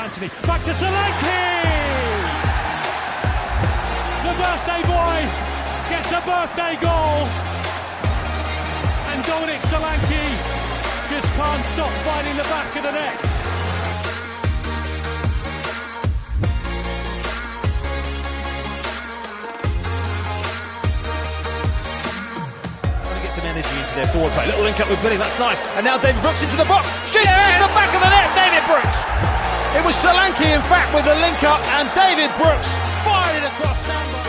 Anthony, back to Solanke! The birthday boy gets a birthday goal. And Dominic Solanke just can't stop finding the back of the net. Energy into their forward play. Little link up with Billy, that's nice. And now David Brooks into the box. Shoots in the back of the net, David Brooks. It was Solanke in fact with the link up, and David Brooks fired it across Sandbar.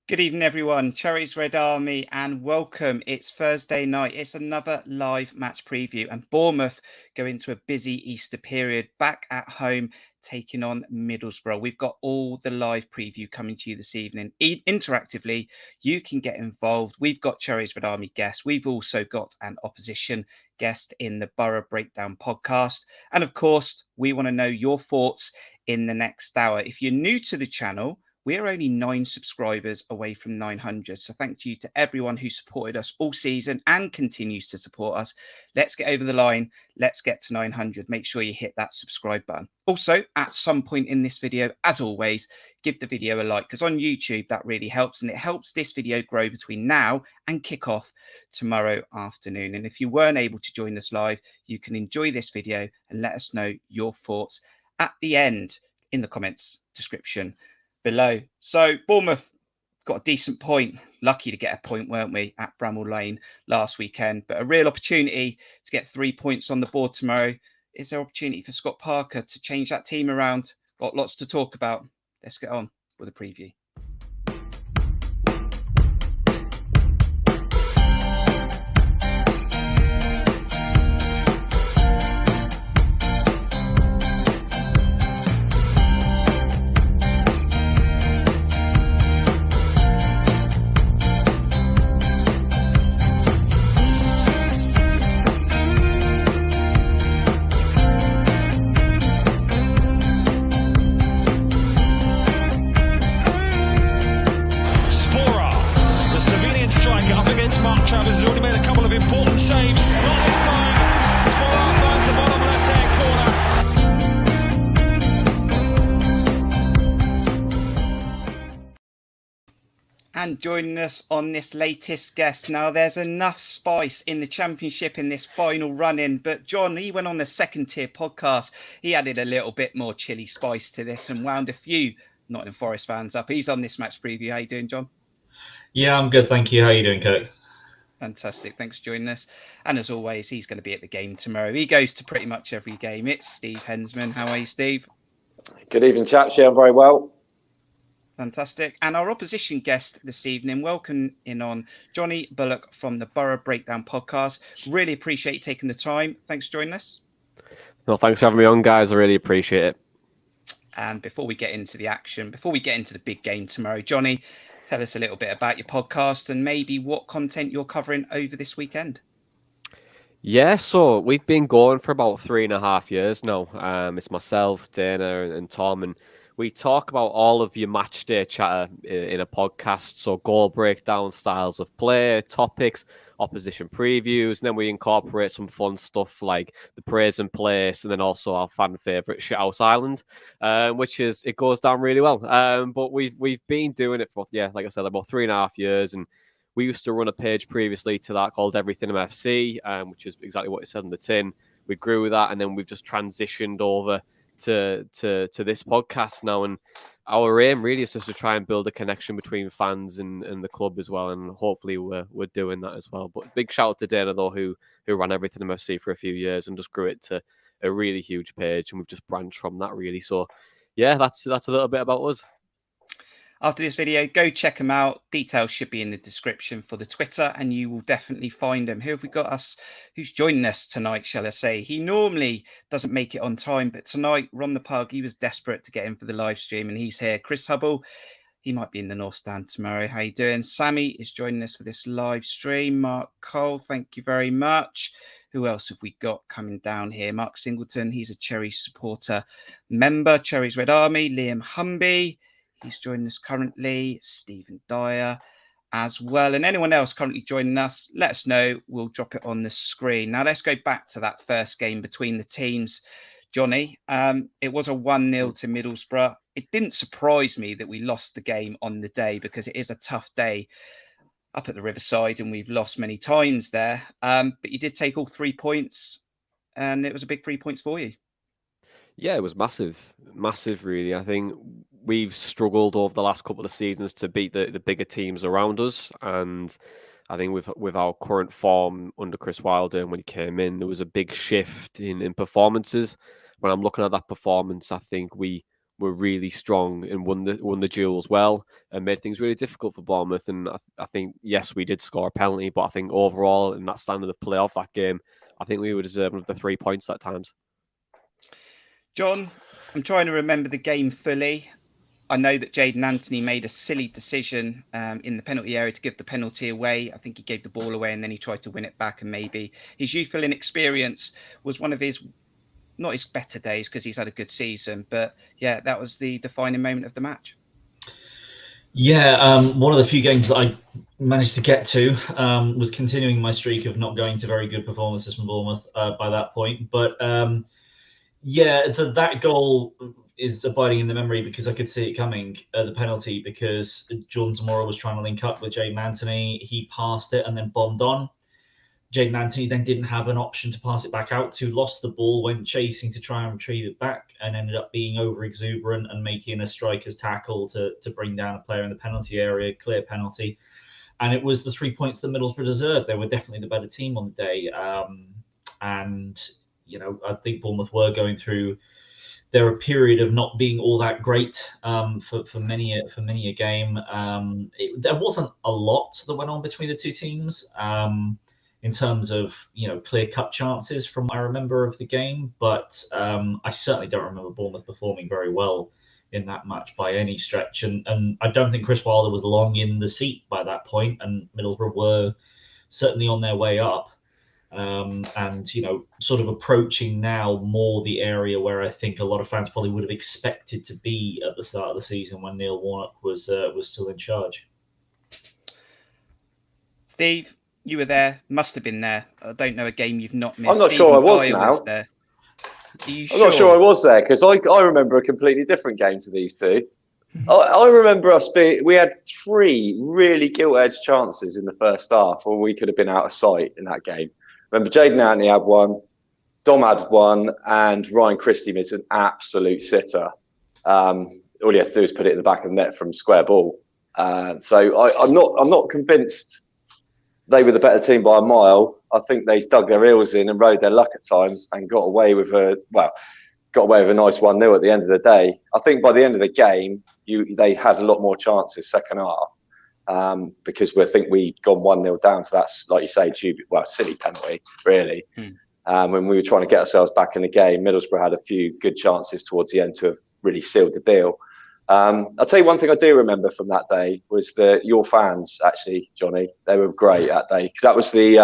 Good evening, everyone. Cherries Red Army, and welcome. It's Thursday night. It's another live match preview, and Bournemouth go into a busy Easter period back at home, taking on Middlesbrough. We've got all the live preview coming to you this evening. Interactively, you can get involved. We've got Cherries Red Army guests. We've also got an opposition guest in the Boro Breakdown podcast. And of course, we want to know your thoughts in the next hour. If you're new to the channel, we're only 9 subscribers away from 900. So thank you to everyone who supported us all season and continues to support us. Let's get over the line. Let's get to 900. Make sure you hit that subscribe button. Also, at some point in this video, as always, give the video a like, because on YouTube, that really helps. And it helps this video grow between now and kick-off tomorrow afternoon. And if you weren't able to join us live, you can enjoy this video and let us know your thoughts at the end in the comments description below. So Bournemouth got a decent point. Lucky to get a point, weren't we, at Bramall Lane last weekend? But a real opportunity to get 3 points on the board tomorrow. Is there opportunity for Scott Parker to change that team around? Got lots to talk about. Let's get on with a preview. And joining us on this latest guest. Now, there's enough spice in the Championship in this final run-in, but John, he went on the Second Tier podcast. He added a little bit more chili spice to this and wound a few Nottingham Forest fans up. He's on this match preview. How you doing, John? Yeah, I'm good, thank you. How are you doing, Kirk? Fantastic. Thanks for joining us. And as always, he's going to be at the game tomorrow. He goes to pretty much every game. It's Steve Hensman. How are you, Steve? Good evening, chaps. Yeah, I'm very well. Fantastic. And our opposition guest this evening, welcome in on Johnny Bullock from the Boro Breakdown podcast. Really appreciate you taking the time. Thanks for joining us. Well, thanks for having me on, guys. I really appreciate it. And before we get into the action, before we get into the big game tomorrow, Johnny, tell us a little bit about your podcast and maybe what content you're covering over this weekend. Yeah, so we've been going for about 3.5 years now. It's myself, Dana and Tom, and we talk about all of your match day chatter in a podcast. So goal breakdown, styles of play, topics, opposition previews, and then we incorporate some fun stuff like the praise and place, and then also our fan favourite Shithouse Island, which is, it goes down really well. But we've been doing it for, like I said, about 3.5 years, and we used to run a page previously to that called Everything MFC, which is exactly what it said on the tin. We grew with that, and then we've just transitioned over to this podcast now, and our aim really is just to try and build a connection between fans and the club as well, and hopefully we're doing that as well. But big shout out to Dana though, who ran Everything MFC for a few years and just grew it to a really huge page, and we've just branched from that really. So yeah, that's a little bit about us. after this video, go check them out. Details should be in the description for the Twitter, and you will definitely find them. Who have we got us? Who's joining us tonight, shall I say? He normally doesn't make it on time, but tonight, Ron the Pug, he was desperate to get in for the live stream, and he's here. Chris Hubble, he might be in the North Stand tomorrow. How you doing? Sammy is joining us for this live stream. Mark Cole, thank you very much. Who else have we got coming down here? Mark Singleton, he's a Cherries supporter member. Cherries Red Army. Liam Humby, he's joining us currently. Stephen Dyer as well. And anyone else currently joining us, let us know. We'll drop it on the screen. Now, let's go back to that first game between the teams. Johnny, it was a 1-0 to Middlesbrough. It didn't surprise me that we lost the game on the day because it is a tough day up at the Riverside and we've lost many times there. But you did take all 3 points and it was a big 3 points for you. Yeah, it was massive, really. I think we've struggled over the last couple of seasons to beat the bigger teams around us. And I think with our current form under Chris Wilder, and when he came in, there was a big shift in performances. When I'm looking at that performance, I think we were really strong and won the duels well and made things really difficult for Bournemouth. And I think, yes, we did score a penalty, but I think overall in that standard of play of that game, I think we were deserving of the 3 points at times. John, I'm trying to remember the game fully. I know that Jayden Anthony made a silly decision in the penalty area to give the penalty away. I think he gave the ball away and then he tried to win it back. And maybe his youthful inexperience was one of his, not his better days because he's had a good season. But yeah, that was the defining moment of the match. Yeah, one of the few games that I managed to get to was continuing my streak of not going to very good performances from Bournemouth by that point. But yeah, that goal is abiding in the memory because I could see it coming, the penalty, because Jordan Zamora was trying to link up with Jayden Anthony. He passed it and then bombed on. Jayden Anthony then didn't have an option to pass it back out to, lost the ball, went chasing to try and retrieve it back, and ended up being over exuberant and making a striker's tackle to bring down a player in the penalty area, clear penalty. And it was the 3 points that Middlesbrough deserved. They were definitely the better team on the day. And, you know, I think Bournemouth were going through a period of not being all that great for many a game. There wasn't a lot that went on between the two teams in terms of, you know, clear-cut chances from what I remember of the game, but I certainly don't remember Bournemouth performing very well in that match by any stretch. And I don't think Chris Wilder was long in the seat by that point, and Middlesbrough were certainly on their way up. And, you know, sort of approaching now more the area where I think a lot of fans probably would have expected to be at the start of the season when Neil Warnock was still in charge. Steve, you were there, must have been there. I don't know a game you've not missed. I'm not sure I was now. There. Are you I'm not sure I was there because I remember a completely different game to these two. I remember we had 3 really gilt-edged chances in the first half where we could have been out of sight in that game. Remember, Jayden Anthony had one, Dom had one, and Ryan Christie made an absolute sitter. All you have to do is put it in the back of the net from square ball. So I'm not convinced they were the better team by a mile. I think they dug their heels in and rode their luck at times and got away with a nice 1-0 at the end of the day. I think by the end of the game, they had a lot more chances second half. Because we think we'd gone 1-0 down to that, like you say, silly penalty, really. When we were trying to get ourselves back in the game, Middlesbrough had a few good chances towards the end to have really sealed the deal. I'll tell you one thing I do remember from that day was your fans, actually, Johnny. They were great that day because that was the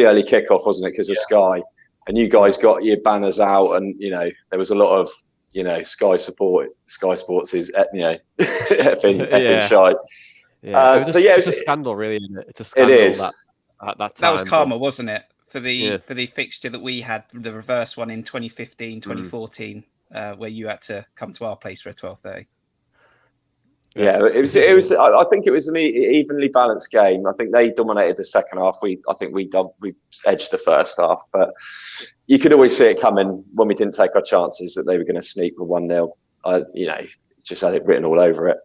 early kickoff, wasn't it? Because of Sky, and you guys got your banners out, and you know there was a lot of Sky Sports is effing shite. Yeah, it was a scandal, really. Isn't it? It's a scandal. It is. At that time. That was karma, wasn't it? For the fixture that we had, the reverse one in 2015, 2014, where you had to come to our place for a 12:30. Yeah, it was. I think it was an evenly balanced game. I think they dominated the second half. I think we edged the first half, but you could always see it coming when we didn't take our chances that they were going to sneak with 1-0. Just had it written all over it.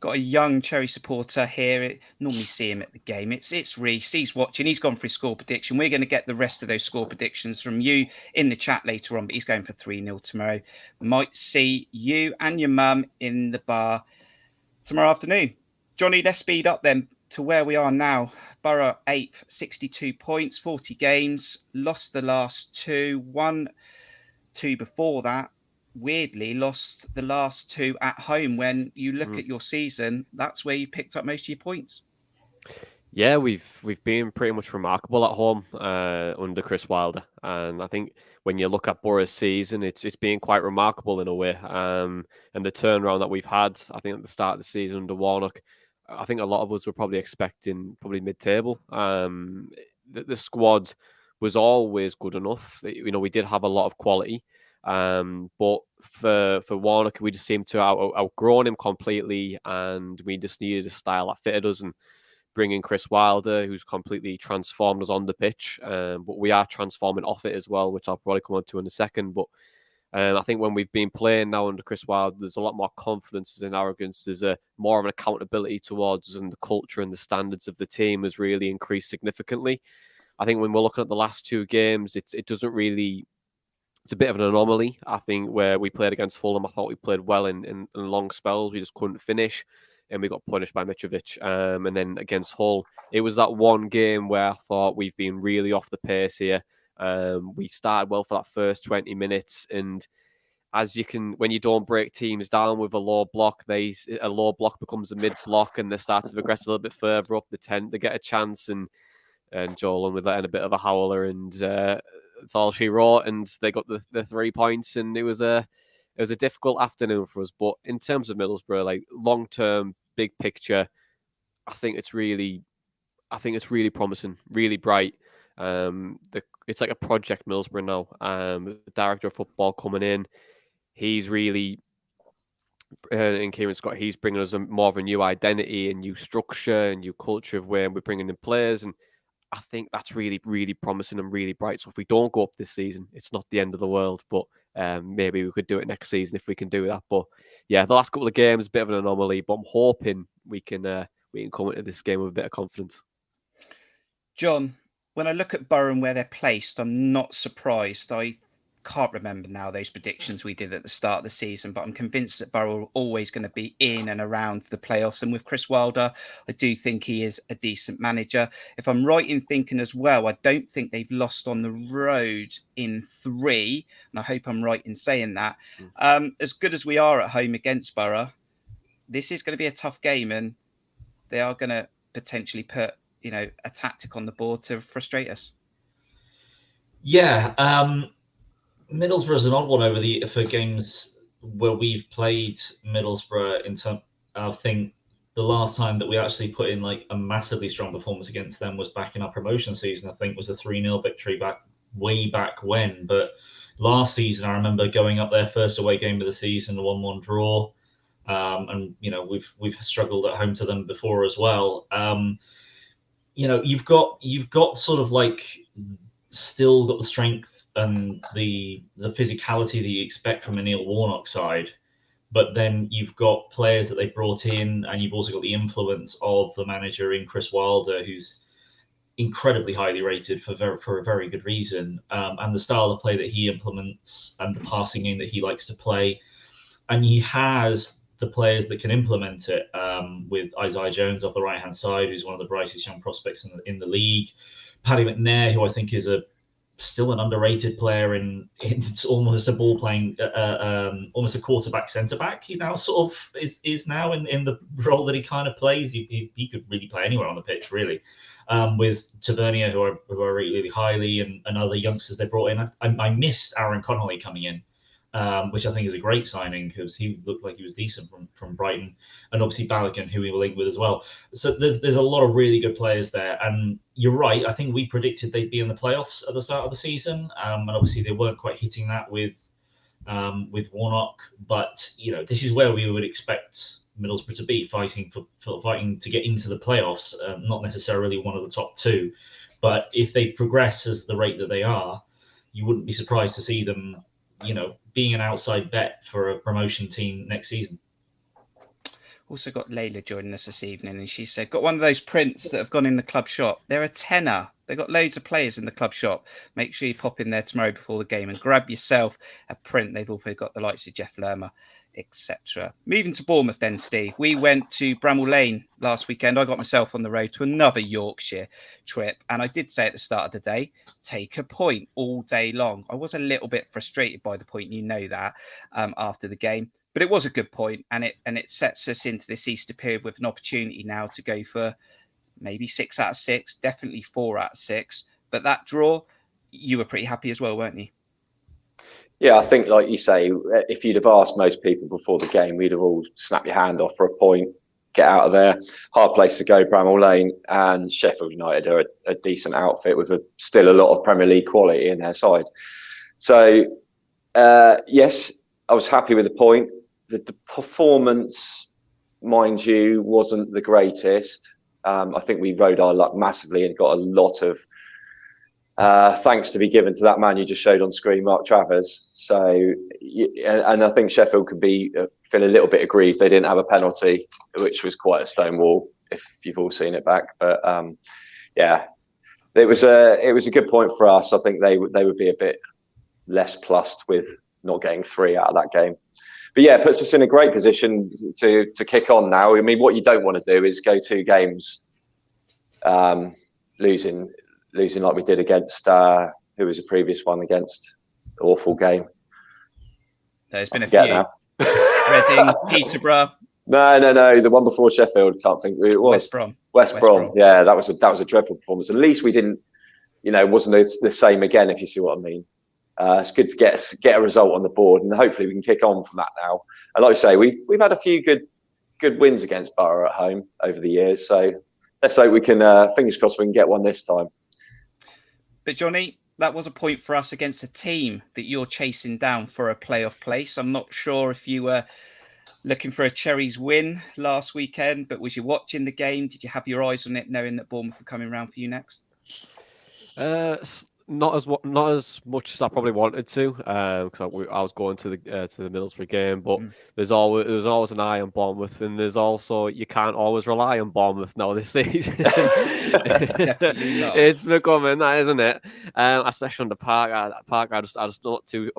got a young Cherry supporter here. Normally see him at the game. It's Reese. He's watching. He's gone for his score prediction. We're going to get the rest of those score predictions from you in the chat later on, but he's going for 3-0 tomorrow. Might see you and your mum in the bar tomorrow afternoon. Johnny, let's speed up then to where we are now. Boro 8th, 62 points, 40 games, lost the last 2, won 2 before that. Weirdly, lost the last 2 at home. When you look at your season, that's where you picked up most of your points. Yeah, we've been pretty much remarkable at home under Chris Wilder, and I think when you look at Boro's season, it's been quite remarkable in a way. And the turnaround that we've had, I think at the start of the season under Warnock, I think a lot of us were probably expecting mid-table. The squad was always good enough. You know, we did have a lot of quality, but for Warnock, we just seemed to outgrown him completely, and we just needed a style that fitted us. And bringing Chris Wilder, who's completely transformed us on the pitch, but we are transforming off it as well, which I'll probably come on to in a second. But I think when we've been playing now under Chris Wilder, there's a lot more confidence and arrogance. There's more of an accountability towards us, and the culture and the standards of the team has really increased significantly. I think when we're looking at the last 2 games, it doesn't really... It's a bit of an anomaly. I think where we played against Fulham, I thought we played well in long spells. We just couldn't finish, and we got punished by Mitrovic. And then against Hull, it was that one game where I thought we've been really off the pace here. We started well for that first 20 minutes, and as you can, when you don't break teams down with a low block, a low block becomes a mid block, and they start to progress a little bit further up. They get a chance, and Joel was letting a bit of a howler, and that's all she wrote, and they got the 3 points, and it was a difficult afternoon for us. But in terms of Middlesbrough, like long term, big picture, I think it's really promising, really bright. It's like a project Middlesbrough now. The director of football coming in, he's really, and Kieran Scott, he's bringing us more of a new identity, and new structure, and new culture of where we're bringing in players, and I think that's really, really promising and really bright. So if we don't go up this season, it's not the end of the world, but maybe we could do it next season if we can do that. But yeah, the last couple of games, a bit of an anomaly, but I'm hoping we can come into this game with a bit of confidence. John, when I look at Boro and where they're placed, I'm not surprised. I can't remember now those predictions we did at the start of the season, but I'm convinced that Boro are always going to be in and around the playoffs. And with Chris Wilder, I do think he is a decent manager. If I'm right in thinking as well, I don't think they've lost on the road in 3, and I hope I'm right in saying that. As good as we are at home against Boro, this is going to be a tough game, and they are going to potentially put a tactic on the board to frustrate us. Yeah, Middlesbrough is an odd one for games where we've played Middlesbrough. I think the last time that we actually put in like a massively strong performance against them was back in our promotion season. I think it was a 3-0 victory way back when. But last season, I remember going up their first away game of the season, a 1-1 draw. And we've struggled at home to them before as well. You've got sort of like still got the strength and the physicality that you expect from a Neil Warnock side, but then you've got players that they brought in, and you've also got the influence of the manager in Chris Wilder, who's incredibly highly rated for a very good reason, and the style of play that he implements and the passing game that he likes to play, and he has the players that can implement it, with Isaiah Jones off the right hand side, who's one of the brightest young prospects in the league, Paddy McNair, who I think is still an underrated player in it's almost a ball playing, almost a quarterback centre back. He now sort of is now in the role that he kind of plays. He could really play anywhere on the pitch, really. With Tavernier, who I rate really highly, and other youngsters they brought in. I missed Aaron Connolly coming in, which I think is a great signing because he looked like he was decent from Brighton, and obviously Balogun, who we were linked with as well. So there's a lot of really good players there, and you're right. I think we predicted they'd be in the playoffs at the start of the season, and obviously they weren't quite hitting that with Warnock. But this is where we would expect Middlesbrough to be fighting to get into the playoffs, not necessarily one of the top 2, but if they progress as the rate that they are, you wouldn't be surprised to see them being an outside bet for a promotion team next season. Also got Layla joining us this evening, and she said, got one of those prints that have gone in the club shop. They're a tenner. They've got loads of players in the club shop. Make sure you pop in there tomorrow before the game and grab yourself a print. They've also got the likes of Jeff Lerma, etc. Moving to Bournemouth then, Steve. We went to Bramall Lane last weekend. I got myself on the road to another Yorkshire trip, and I did say at the start of the day, take a point all day long. I was a little bit frustrated by the point, you know that, after the game. But it was a good point, and it sets us into this Easter period with an opportunity now to go for maybe 6 out of 6, definitely 4 out of 6. But that draw, you were pretty happy as well, weren't you? Yeah, I think, like you say, if you'd have asked most people before the game, we'd have all snapped your hand off for a point, get out of there. Hard place to go, Bramall Lane, and Sheffield United are a decent outfit with still a lot of Premier League quality in their side. So, yes, I was happy with the point. The performance, mind you, wasn't the greatest. I think we rode our luck massively and got a lot of thanks to be given to that man you just showed on screen, Mark Travers. So, and I think Sheffield could feel a little bit aggrieved they didn't have a penalty, which was quite a stonewall if you've all seen it back. But yeah, it was a good point for us. I think they would be a bit less plussed with not getting 3 out of that game. But yeah, it puts us in a great position to kick on now. I mean, what you don't want to do is go 2 games losing like we did against who was the previous one against? Awful game. There's been a few. Now. Reading, Peterborough. No. The one before Sheffield, can't think who it was. West Brom. Yeah, that was a dreadful performance. At least we didn't, wasn't the same again, if you see what I mean. It's good to get a result on the board, and hopefully we can kick on from that now. And like I say, we've had a few good wins against Boro at home over the years, so let's hope we can. Fingers crossed we can get one this time. But Johnny, that was a point for us against a team that you're chasing down for a playoff place. I'm not sure if you were looking for a Cherries win last weekend, but was you watching the game? Did you have your eyes on it, knowing that Bournemouth were coming round for you next? Not as much as I probably wanted to, because I was going to the Middlesbrough game. But there's always an eye on Bournemouth, and there's also, you can't always rely on Bournemouth now this season. It's becoming that, isn't it? Especially on the park. I'm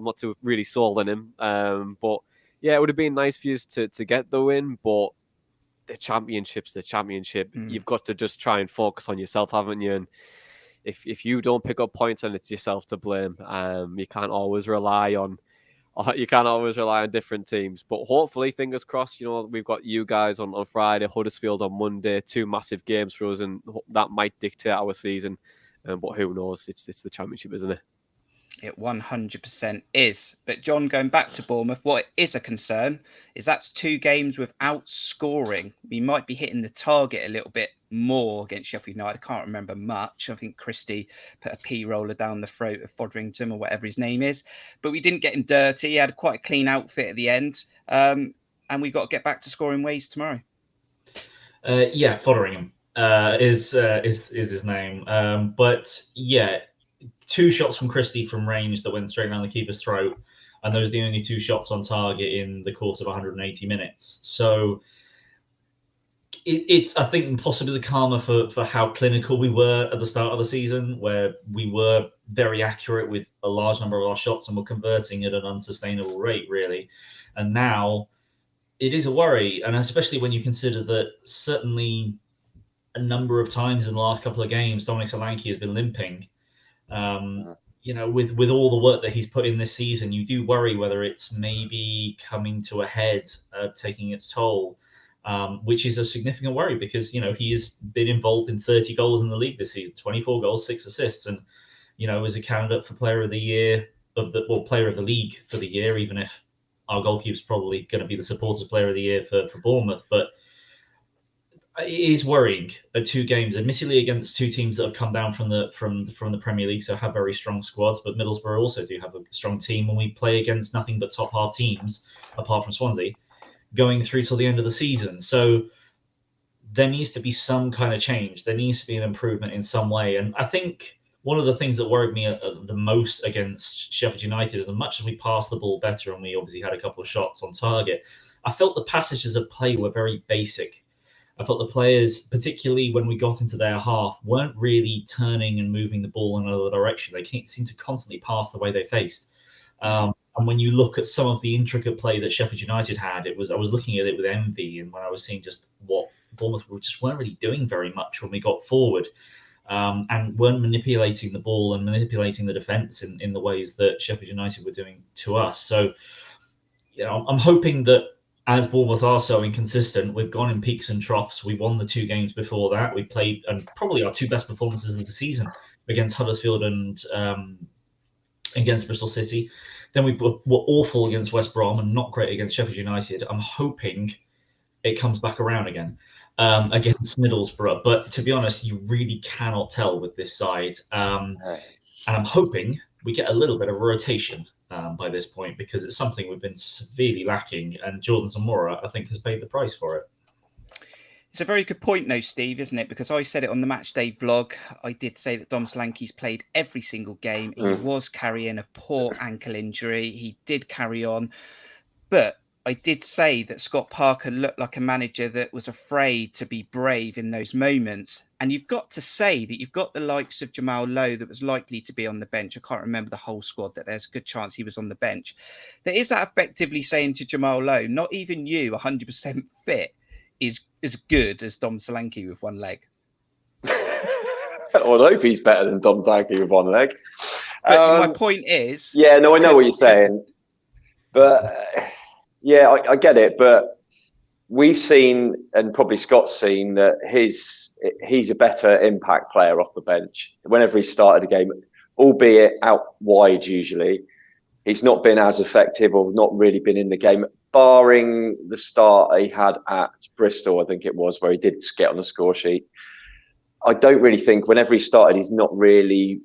not too really sold on him. But yeah, it would have been nice for you to get the win, but the championship's the championship. You've got to just try and focus on yourself, haven't you? And if you don't pick up points, then it's yourself to blame. You can't always rely on different teams. But hopefully, fingers crossed, we've got you guys on Friday, Huddersfield on Monday, 2 massive games for us, and that might dictate our season. But who knows? It's the championship, isn't it? It 100% is. But John, going back to Bournemouth, what is a concern is that's 2 games without scoring. We might be hitting the target a little bit more against Sheffield United. I can't remember much. I think Christie put a P-roller down the throat of Fodrington or whatever his name is. But we didn't get him dirty. He had quite a clean outfit at the end. And we've got to get back to scoring ways tomorrow. Yeah, Foderingham is his name. But yeah, 2 shots from Christie from range that went straight down the keeper's throat, and those are the only 2 shots on target in the course of 180 minutes. So it's I think possibly the karma for how clinical we were at the start of the season, where we were very accurate with a large number of our shots and were converting at an unsustainable rate, really. And now it is a worry, and especially when you consider that certainly a number of times in the last couple of games, Dominic Solanke has been limping. With all the work that he's put in this season, you do worry whether it's maybe coming to a head, taking its toll, which is a significant worry because, he has been involved in 30 goals in the league this season, 24 goals, 6 assists, and, is a candidate for player of the year player of the league for the year, even if our goalkeeper is probably going to be the supporters player of the year for Bournemouth. But it is worrying at 2 games, admittedly against 2 teams that have come down from the Premier League, so have very strong squads. But Middlesbrough also do have a strong team, and we play against nothing but top half teams, apart from Swansea, going through till the end of the season. So there needs to be some kind of change. There needs to be an improvement in some way. And I think one of the things that worried me the most against Sheffield United is, as much as we passed the ball better and we obviously had a couple of shots on target, I felt the passages of play were very basic. I thought the players, particularly when we got into their half, weren't really turning and moving the ball in another direction. They seemed to constantly pass the way they faced. And when you look at some of the intricate play that Sheffield United had, I was looking at it with envy, and when I was seeing just what Bournemouth weren't really doing very much when we got forward, and weren't manipulating the ball and manipulating the defence in the ways that Sheffield United were doing to us. So, I'm hoping that, as Bournemouth are so inconsistent, we've gone in peaks and troughs. We won the 2 games before that. We played, and probably our 2 best performances of the season, against Huddersfield and against Bristol City. Then we were awful against West Brom and not great against Sheffield United. I'm hoping it comes back around again against Middlesbrough. But to be honest, you really cannot tell with this side. And I'm hoping we get a little bit of rotation by this point, because it's something we've been severely lacking, and Jordan Zamora, I think, has paid the price for it. It's a very good point, though, Steve, isn't it? Because I said it on the match day vlog. I did say that Dom Solanke's played every single game. He was carrying a poor ankle injury. He did carry on. But I did say that Scott Parker looked like a manager that was afraid to be brave in those moments. And you've got to say that you've got the likes of Jamal Lowe that was likely to be on the bench. I can't remember the whole squad, that there's a good chance he was on the bench. That is that effectively saying to Jamal Lowe, not even you 100% fit is as good as Dom Solanke with one leg. Well, I hope he's better than Dom Solanke with one leg. But my point is... Yeah, no, I know what you're saying. But, yeah, I get it. But we've seen, and probably Scott's seen, that he's a better impact player off the bench. Whenever he started a game, albeit out wide usually, he's not been as effective or not really been in the game, barring the start he had at Bristol, I think it was, where he did get on the score sheet. I don't really think, whenever he started, he's not really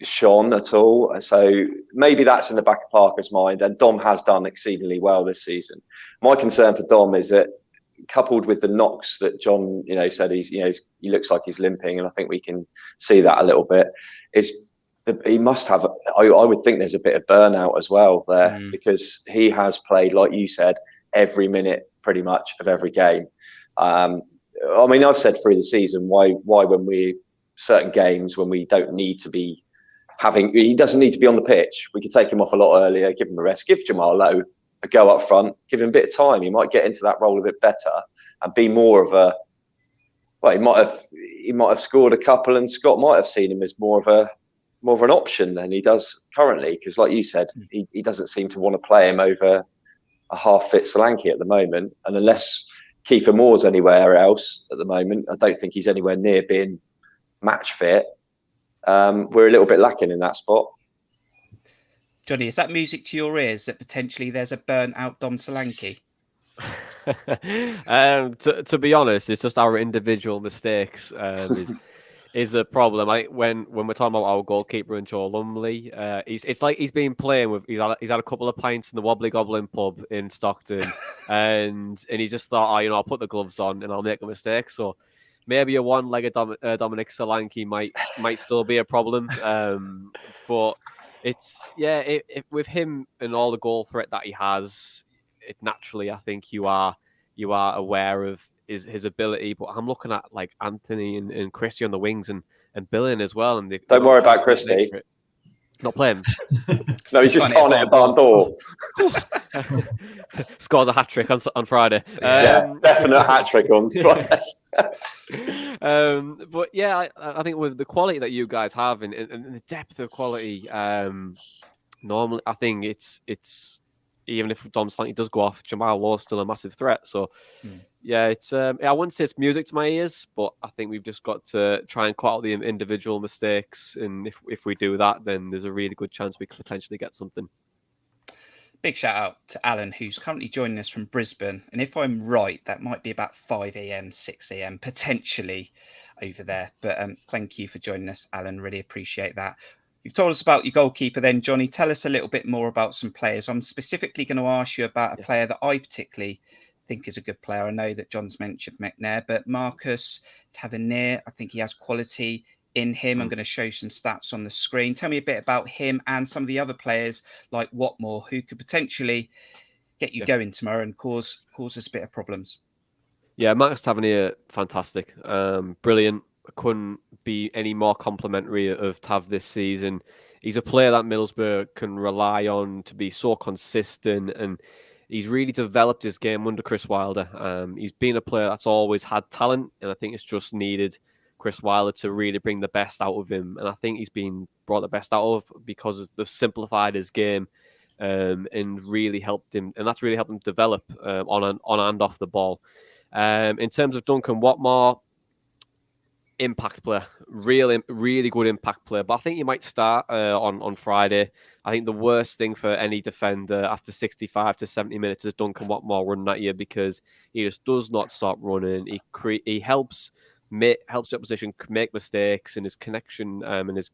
shone at all. So maybe that's in the back of Parker's mind, and Dom has done exceedingly well this season. My concern for Dom is that, coupled with the knocks that John, said he looks like he's limping, and I think we can see that a little bit, is he must have, I would think there's a bit of burnout as well there, because he has played, like you said, every minute pretty much of every game. I mean, I've said through the season, why when certain games when we don't need to be he doesn't need to be on the pitch. We could take him off a lot earlier, give him a rest, give Jamal Lowe a go up front, give him a bit of time. He might get into that role a bit better and be more of a, well, he might have scored a couple, and Scott might have seen him as more of an option than he does currently, because like you said, he doesn't seem to want to play him over a half-fit Solanke at the moment. And unless Kiefer Moore's anywhere else at the moment, I don't think he's anywhere near being match fit. We're a little bit lacking in that spot. Johnny, is that music to your ears that potentially there's a burnt-out Dom Solanke? To be honest, it's just our individual mistakes is a problem. When we're talking about our goalkeeper and Joe Lumley, it's like he's been playing with. He's had a couple of pints in the Wobbly Goblin pub in Stockton, and he just thought, I'll put the gloves on and I'll make a mistake. So maybe a one-legged Dominic Solanke might still be a problem, but it's with him and all the goal threat that he has, it naturally, I think you are aware of his ability. But I'm looking at like Anthony and Christie on the wings and Billing as well. And don't worry about Christie. Not playing. No, he's just on it at barn door. Scores a hat-trick on Friday. Definite hat-trick on Friday. But yeah, I think with the quality that you guys have and the depth of quality, normally I think it's even if Dom Solanke does go off, Jamal Lowe's still a massive threat. So yeah, it's I wouldn't say it's music to my ears, but I think we've just got to try and cut out the individual mistakes. And if we do that, then there's a really good chance we could potentially get something. Big shout out to Alan, who's currently joining us from Brisbane. And if I'm right, that might be about 5 a.m, 6 a.m, potentially over there. But thank you for joining us, Alan. Really appreciate that. You've told us about your goalkeeper then, Johnny. Tell us a little bit more about some players. I'm specifically going to ask you about a player that I particularly think is a good player. I know that John's mentioned McNair, but Marcus Tavernier, I think he has quality. in him. I'm going to show you some stats on the screen. Tell me a bit about him and some of the other players like Watmore who could potentially get you going tomorrow and cause us a bit of problems. Yeah, Marcus Tavernier, fantastic. Brilliant. I couldn't be any more complimentary of Tav this season. He's a player that Middlesbrough can rely on to be so consistent, and he's really developed his game under Chris Wilder. He's been a player that's always had talent, and I think it's just needed Chris Wilder to really bring the best out of him. And I think he's been brought the best out of because they've simplified his game and really helped him, and that's really helped him develop on and off the ball. In terms of Duncan Watmore, impact player, really good impact player. But I think you might start on Friday. I think the worst thing for any defender after 65 to 70 minutes is Duncan Watmore running at you, because he just does not stop running. He helps the opposition make mistakes, and his connection and his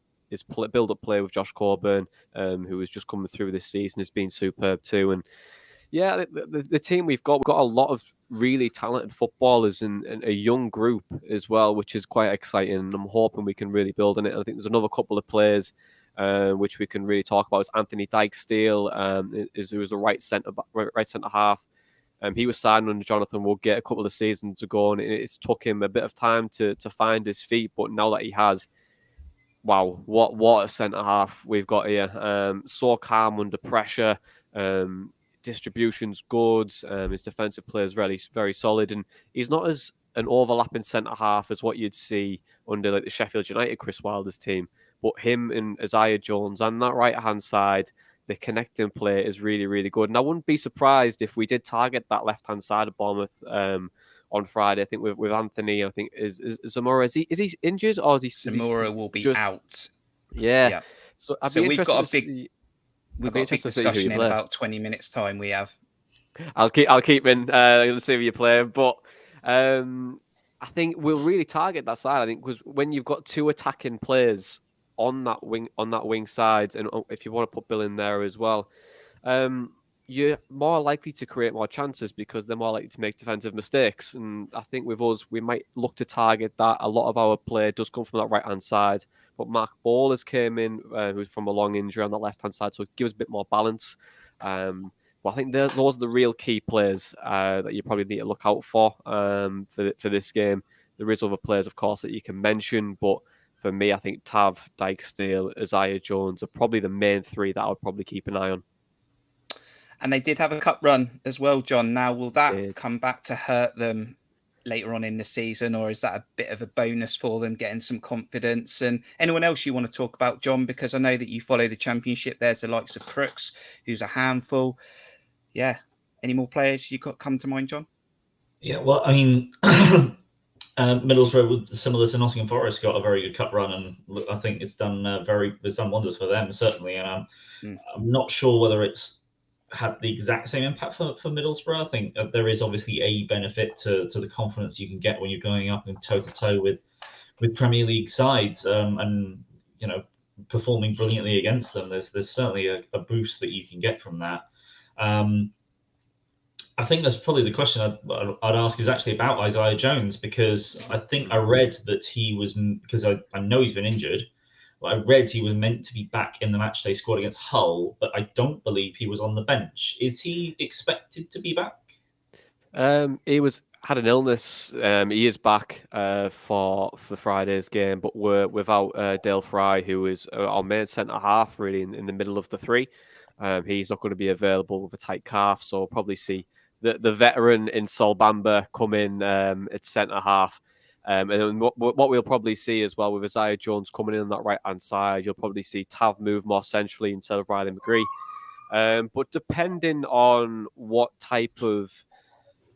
build-up play with Josh Coburn, who is just coming through this season, has been superb too. And yeah, the team we've got a lot of really talented footballers and a young group as well, which is quite exciting. And I'm hoping we can really build on it. And I think there's another couple of players which we can really talk about. Is Anthony Dykesteel, who was the right centre half. He was signed under Jonathan Woodgate a couple of seasons ago, and it's took him a bit of time to find his feet. But now that he has, wow, what a centre half we've got here. So calm under pressure. Distribution's good. His defensive play is very, very solid, and he's not as an overlapping centre half as what you'd see under like the Sheffield United Chris Wilder's team. But him and Isaiah Jones on that right hand side, the connecting play is really, really good. And I wouldn't be surprised if we did target that left hand side of Bournemouth on Friday. I think with Anthony, I think is Zamora, is he injured, or is he? Zamora will be out. Yeah. So we've got a big discussion in about 20 minutes time. We have. I'll keep in. Let's see who you play, but I think we'll really target that side. I think because when you've got two attacking players on that wing side, and if you want to put Bill in there as well, you're more likely to create more chances because they're more likely to make defensive mistakes. And I think with us, we might look to target that. A lot of our play does come from that right-hand side. But Mark Ball has came in, who's from a long injury on the left-hand side, so it gives a bit more balance. But I think those are the real key players that you probably need to look out for this game. There is other players, of course, that you can mention, but for me, I think Tav, Dykesteel, Isaiah Jones are probably the main three that I would probably keep an eye on. And they did have a cup run as well, John. Now, will that come back to hurt them later on in the season, or is that a bit of a bonus for them, getting some confidence? And anyone else you want to talk about, John, because I know that you follow the Championship. There's the likes of Crooks, who's a handful. Yeah. Any more players you got come to mind, John? Yeah, well, I mean, Middlesbrough, similar to Nottingham Forest, got a very good cup run, and I think it's done wonders for them, certainly. And I'm not sure whether it's had the exact same impact for Middlesbrough. I think there is obviously a benefit to the confidence you can get when you're going up and toe to toe with Premier League sides, and performing brilliantly against them. There's certainly a boost that you can get from that. I think that's probably the question I'd ask is actually about Isaiah Jones, because I think I read that he was, because I know he's been injured, but I read he was meant to be back in the matchday squad against Hull, but I don't believe he was on the bench. Is he expected to be back? He had an illness. He is back for Friday's game, but we're without Dale Fry, who is our main centre half, really in the middle of the three. He's not going to be available with a tight calf, so we'll probably see the veteran in Sol Bamba come in at centre half. And then what we'll probably see as well with Isaiah Jones coming in on that right-hand side, you'll probably see Tav move more centrally instead of Riley McGree. But depending on what type of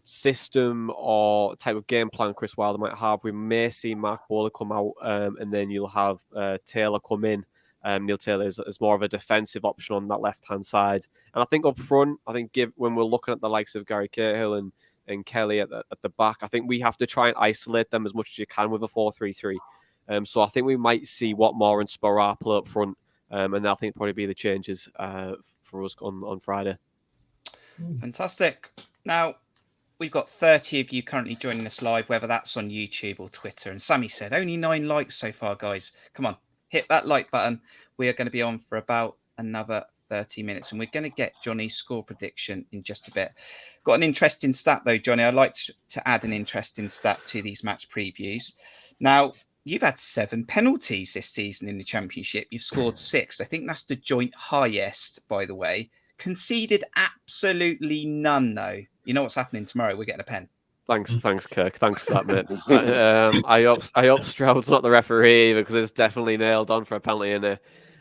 system or type of game plan Chris Wilder might have, we may see Mark Bowler come out, and then you'll have Taylor come in. Neil Taylor is more of a defensive option on that left-hand side. And I think up front, when we're looking at the likes of Gary Cahill and Kelly at the back, I think we have to try and isolate them as much as you can with a 4-3-3. So I think we might see Watmore and Sporra play up front, and I think probably be the changes for us on Friday. Fantastic. Now, we've got 30 of you currently joining us live, whether that's on YouTube or Twitter. And Sammy said, only 9 likes so far, guys. Come on, hit that like button. We are going to be on for about another 30 minutes, and we're going to get Johnny's score prediction in just a bit. Got an interesting stat, though, Johnny. I'd like to add an interesting stat to these match previews. Now, you've had 7 penalties this season in the Championship. You've scored 6. I think that's the joint highest, by the way. Conceded absolutely none, though. You know what's happening tomorrow? We're getting a pen. Thanks, Kirk. Thanks for that, mate. I hope Stroud's not the referee, because it's definitely nailed on for a penalty in there.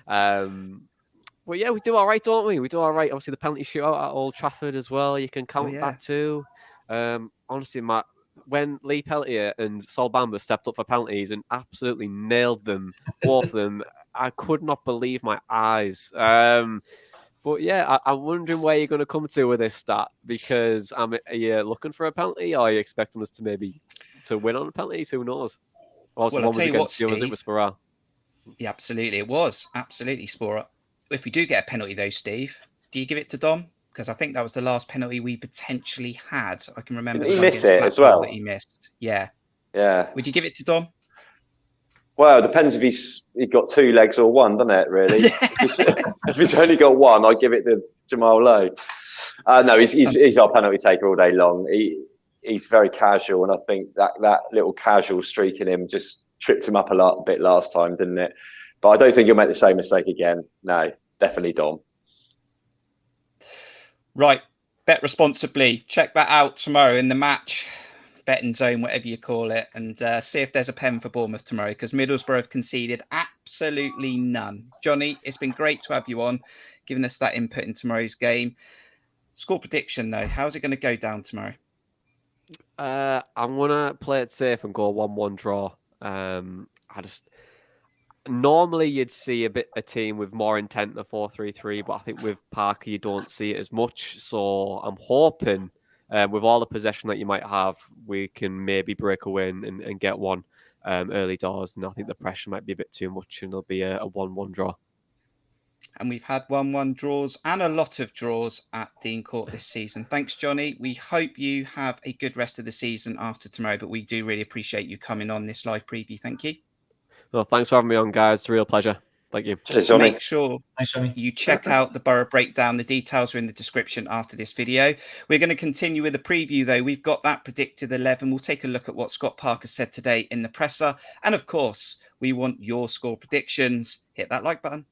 Well, yeah, we do all right, don't we? We do all right. Obviously, the penalty shootout at Old Trafford as well. You can count that too. Honestly, Matt, when Lee Peltier and Sol Bamba stepped up for penalties and absolutely nailed them, both of them, I could not believe my eyes. But yeah, I'm wondering where you're going to come to with this stat, because are you looking for a penalty, or are you expecting us to maybe to win on the penalties? Who knows? Also, Well, one was against you, was it, with Spora? Yeah, absolutely. It was. Absolutely, Spora. If we do get a penalty, though, Steve, do you give it to Dom? Because I think that was the last penalty we potentially had. I can remember. Did he miss it as well? That he missed. Yeah. Yeah. Would you give it to Dom? Well, it depends if he's got 2 legs or 1, doesn't it, really? Yeah. If he's only got 1, I'd give it to Jamal Lowe. No, he's our penalty taker all day long. He's very casual, and I think that little casual streak in him just tripped him up a bit last time, didn't it? But I don't think he'll make the same mistake again. No, definitely Dom. Right. Bet responsibly. Check that out tomorrow in the match. Betting zone, whatever you call it, and see if there's a pen for Bournemouth tomorrow, because Middlesbrough have conceded absolutely none. Johnny, it's been great to have you on, giving us that input in tomorrow's game. Score prediction, though, how's it going to go down tomorrow? I'm going to play it safe and go 1-1 draw. Normally you'd see a team with more intent than 4-3-3, but I think with Parker you don't see it as much. So I'm hoping, with all the possession that you might have, we can maybe break away and get one early doors. And I think the pressure might be a bit too much, and it'll be a 1-1 draw. And we've had 1-1 draws and a lot of draws at Dean Court this season. Thanks, Johnny. We hope you have a good rest of the season after tomorrow, but we do really appreciate you coming on this live preview. Thank you. Well, thanks for having me on, guys. It's a real pleasure. Thank you. Cheers, Johnny. Make sure Thanks, Johnny. you check out the Boro breakdown. The details are in the description after this video. We're going to continue with the preview, though. We've got that predicted 11. We'll take a look at what Scott Parker said today in the presser. And of course, we want your score predictions. Hit that like button.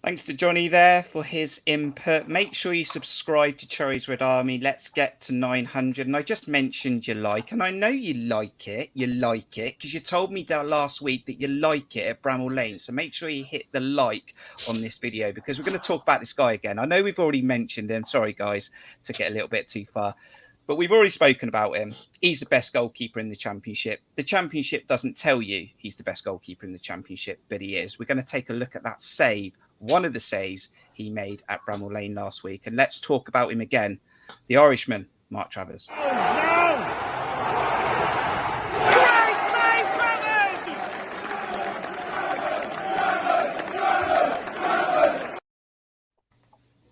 Thanks to Johnny there for his input. Make sure you subscribe to Cherries Red Army. Let's get to 900. And I just mentioned you like, and I know you like it. You like it because you told me last week that you like it at Bramall Lane. So make sure you hit the like on this video, because we're going to talk about this guy again. I know we've already mentioned him. Sorry, guys, took it a little bit too far. But we've already spoken about him. He's the best goalkeeper in the Championship. The Championship doesn't tell you he's the best goalkeeper in the Championship, but he is. We're going to take a look at that save, one of the saves he made at Bramall Lane last week. And let's talk about him again. The Irishman, Mark Travers.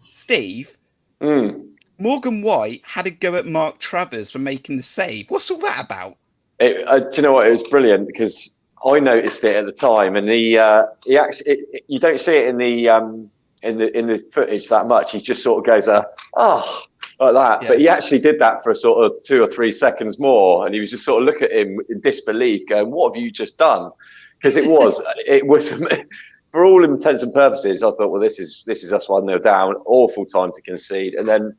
Steve, Morgan White had a go at Mark Travers for making the save. What's all that about? Do you know what? It was brilliant because I noticed it at the time, and he actually you don't see it in the footage that much. He just sort of goes like that, yeah. But he actually did that for a sort of 2 or 3 seconds more, and he was just sort of looking at him in disbelief, going, "What have you just done?" Because it was for all intents and purposes, I thought, well, this is us 1-0 down, awful time to concede, and then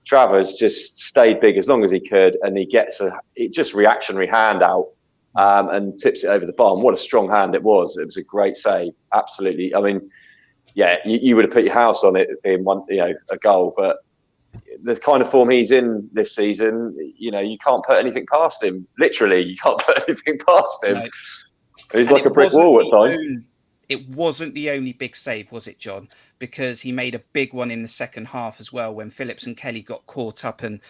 Travers just stayed big as long as he could, and he gets a just reactionary hand out and tips it over the bar. And what a strong hand it was! It was a great save, absolutely. I mean, yeah, you would have put your house on it being a goal, but the kind of form he's in this season, you know, you can't put anything past him. Literally, you can't put anything past him. No. He's And like a brick wall at times. It wasn't the only big save, was it, John? Because he made a big one in the second half as well when Phillips and Kelly got caught up and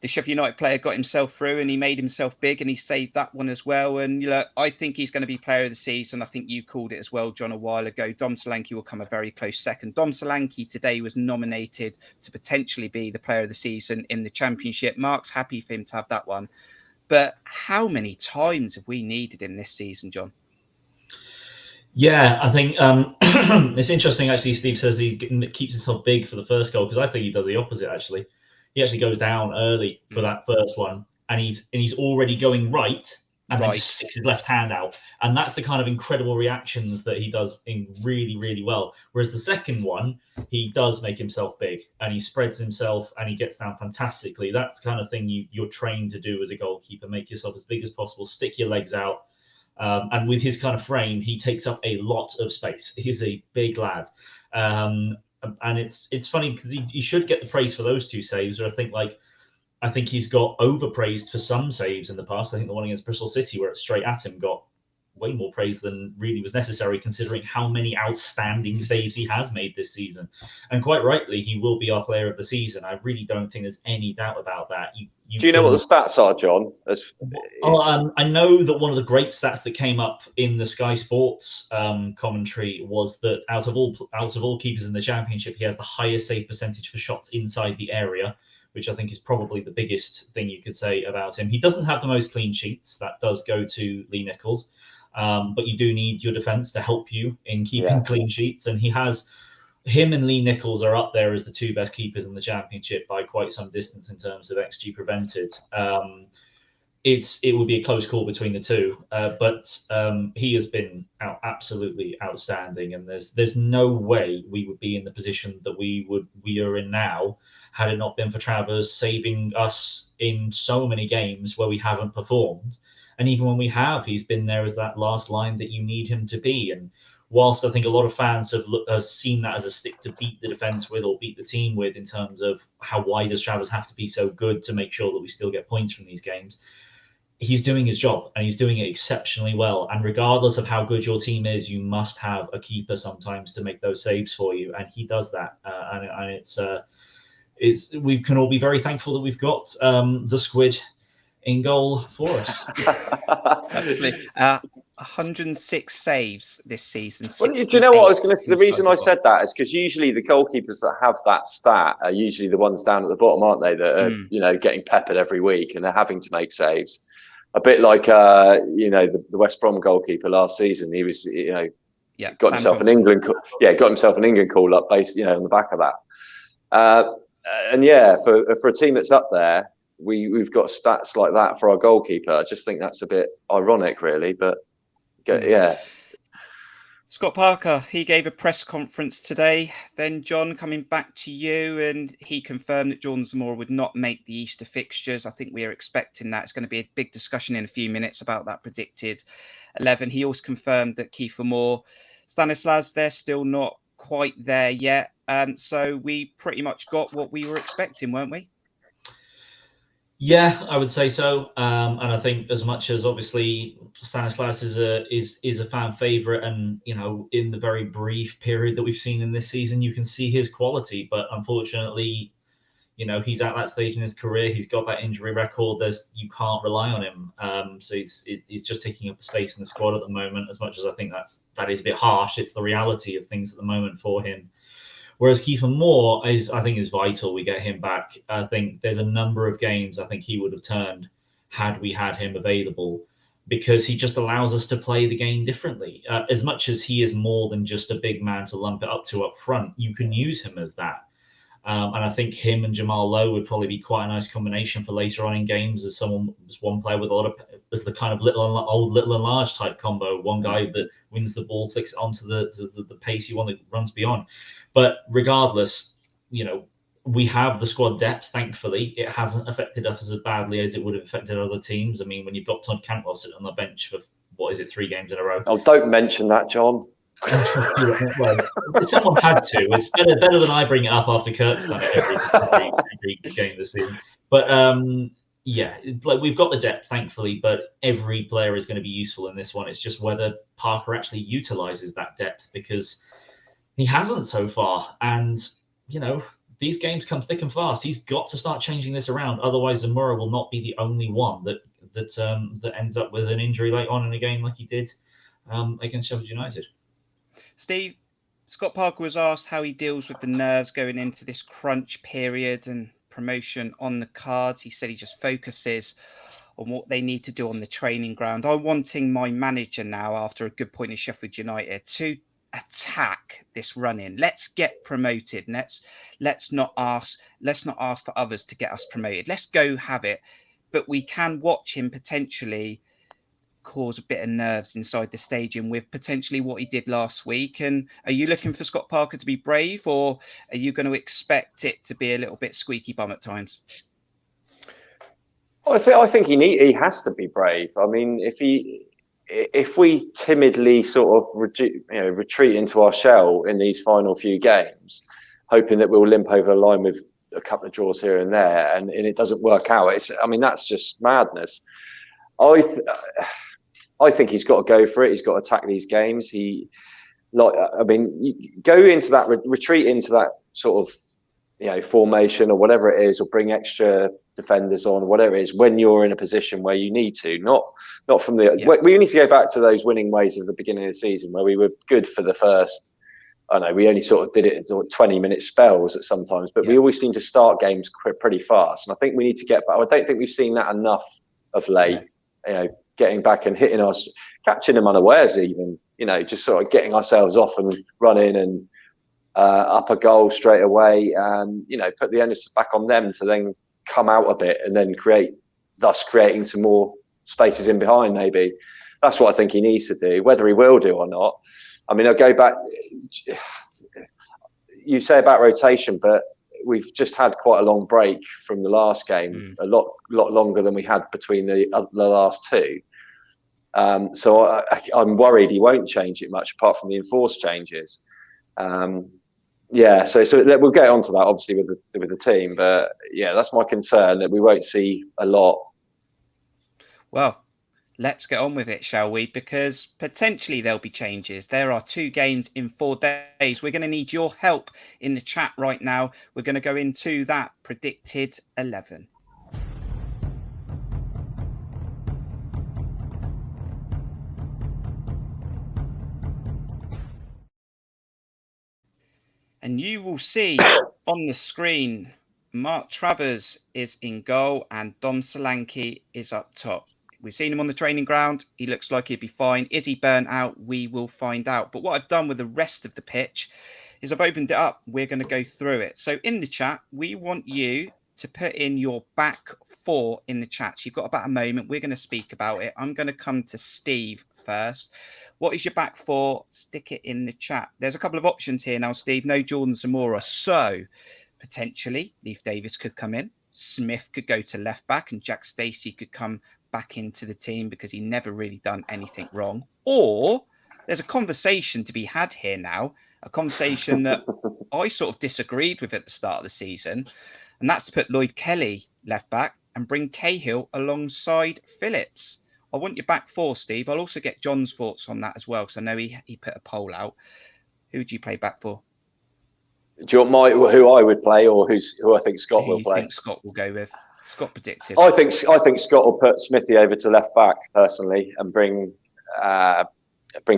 the Sheffield United player got himself through and he made himself big and he saved that one as well. And you know, I think he's going to be player of the season. I think you called it as well, John, a while ago. Dom Solanke will come a very close second. Dom Solanke today was nominated to potentially be the player of the season in the Championship. Mark's happy for him to have that one. But how many times have we needed in this season, John? Yeah, I think it's interesting, actually. Steve says he keeps himself big for the first goal, because I think he does the opposite, actually. He actually goes down early for that first one, and he's already going right, and then just sticks his left hand out. And that's the kind of incredible reactions that he does in really, really well. Whereas the second one, he does make himself big, and he spreads himself, and he gets down fantastically. That's the kind of thing you're trained to do as a goalkeeper. Make yourself as big as possible, stick your legs out. And with his kind of frame, he takes up a lot of space. He's a big lad. And it's funny because he should get the praise for those two saves. Or I think he's got overpraised for some saves in the past. I think the one against Bristol City, where it's straight at him, got way more praise than really was necessary, considering how many outstanding saves he has made this season. And quite rightly, he will be our player of the season. I really don't think there's any doubt about that. Do you know what the stats are, John? I know that one of the great stats that came up in the Sky Sports commentary was that out of all keepers in the Championship, he has the highest save percentage for shots inside the area, which I think is probably the biggest thing you could say about him. He doesn't have the most clean sheets. That does go to Lee Nichols. But you do need your defence to help you in keeping clean sheets. And him and Lee Nichols are up there as the two best keepers in the Championship by quite some distance in terms of XG prevented. It would be a close call between the two, but he has been absolutely outstanding. And there's no way we would be in the position that we are in now had it not been for Travers saving us in so many games where we haven't performed. And even when we have, he's been there as that last line that you need him to be. And whilst I think a lot of fans have seen that as a stick to beat the defence with or beat the team with in terms of how wide does Travers have to be so good to make sure that we still get points from these games, he's doing his job and he's doing it exceptionally well. And regardless of how good your team is, you must have a keeper sometimes to make those saves for you. And he does that. And we can all be very thankful that we've got the squid in goal for us. Absolutely. 106 saves this season. Well, do you know what I was going to say? The reason I said that is because usually the goalkeepers that have that stat are usually the ones down at the bottom, aren't they? That are, getting peppered every week and they're having to make saves. A bit like, the West Brom goalkeeper last season. He was, got himself an England call up based, on the back of that. For a team that's up there, we've got stats like that for our goalkeeper. I just think that's a bit ironic, really. But yeah. Scott Parker, he gave a press conference today. Then John, coming back to you, and he confirmed that Jordan Zamora would not make the Easter fixtures. I think we are expecting that. It's going to be a big discussion in a few minutes about that predicted 11. He also confirmed that Kiefer Moore, Stanislas, they're still not quite there yet. So we pretty much got what we were expecting, weren't we? Yeah, I would say so. And I think as much as obviously Stanislas is a fan favourite, and in the very brief period that we've seen in this season, you can see his quality. But unfortunately, he's at that stage in his career. He's got that injury record. You can't rely on him. So he's just taking up a space in the squad at the moment. As much as I think that is a bit harsh, it's the reality of things at the moment for him. Whereas Kiefer Moore is vital. We get him back. I think there's a number of games I think he would have turned had we had him available, because he just allows us to play the game differently. As much as he is more than just a big man to lump it up to up front, you can use him as that. And I think him and Jamal Lowe would probably be quite a nice combination for later on in games as one player with as the kind of little and large type combo. One guy that wins the ball, flicks it onto the pacey one that runs beyond. But regardless, we have the squad depth, thankfully. It hasn't affected us as badly as it would have affected other teams. I mean, when you've got Todd Cantwell sitting on the bench for, 3 games in a row. Oh, don't mention that, John. Well, someone had to. It's better than I bring it up after Kirk's done it every game this season. But yeah, like we've got the depth, thankfully, but every player is going to be useful in this one. It's just whether Parker actually utilizes that depth, because he hasn't so far. And, you know, these games come thick and fast. He's got to start changing this around. Otherwise, Zamora will not be the only one that ends up with an injury late on in a game like he did against Sheffield United. Steve, Scott Parker was asked how he deals with the nerves going into this crunch period and promotion on the cards. He said he just focuses on what they need to do on the training ground. I'm wanting my manager now, after a good point in Sheffield United, to attack this run-in. Let's get promoted. Let's not ask for others to get us promoted. Let's go have it. But we can watch him potentially cause a bit of nerves inside the stadium with potentially what he did last week. And are you looking for Scott Parker to be brave, or are you going to expect it to be a little bit squeaky bum at times? I think he has to be brave. I mean, if we timidly sort of retreat into our shell in these final few games, hoping that we'll limp over the line with a couple of draws here and there, and it doesn't work out, that's just madness. I think he's got to go for it. He's got to attack these games. Go into that retreat into that sort of formation or whatever it is, or bring extra defenders on, whatever it is, when you're in a position where you need to, not from the. Yeah. We need to go back to those winning ways of the beginning of the season where we were good for the first. I know we only sort of did it in 20-minute spells at sometimes, but we always seem to start games pretty fast. And I think we need to get back. I don't think we've seen that enough of late. Yeah. Getting back and hitting us, catching them unawares, even just sort of getting ourselves off and running and up a goal straight away, and put the onus back on them to then come out a bit and then creating some more spaces in behind. Maybe that's what I think he needs to do. Whether he will do or not, I mean, I'll go back. You say about rotation, but we've just had quite a long break from the last game, a lot longer than we had between the last two. So I'm worried he won't change it much, apart from the enforced changes. So we'll get onto that obviously with the team, but yeah, that's my concern, that we won't see a lot. Well, let's get on with it, shall we? Because potentially there'll be changes. There are 2 games in 4 days. We're going to need your help in the chat right now. We're going to go into that predicted 11. And you will see on the screen, Mark Travers is in goal and Dom Solanke is up top. We've seen him on the training ground. He looks like he'd be fine. Is he burnt out? We will find out. But what I've done with the rest of the pitch is I've opened it up. We're going to go through it. So in the chat, we want you to put in your back 4 in the chat. So you've got about a moment. We're going to speak about it. I'm going to come to Steve first. What is your back 4? Stick it in the chat. There's a couple of options here now, Steve. No Jordan Zamora. So potentially Leif Davis could come in. Smith could go to left back and Jack Stacey could come back into the team because he never really done anything wrong. Or there's a conversation to be had here now, a conversation that I sort of disagreed with at the start of the season, and that's to put Lloyd Kelly left back and bring Cahill alongside Phillips. I want your back 4, Steve. I'll also get John's thoughts on that as well, because I know he put a poll out. Who do you play back for? Do you want who I would play, or who I think Scott will play? I think Scott will go with. Scott predicted. I think Scott will put Smithy over to left back personally, and bring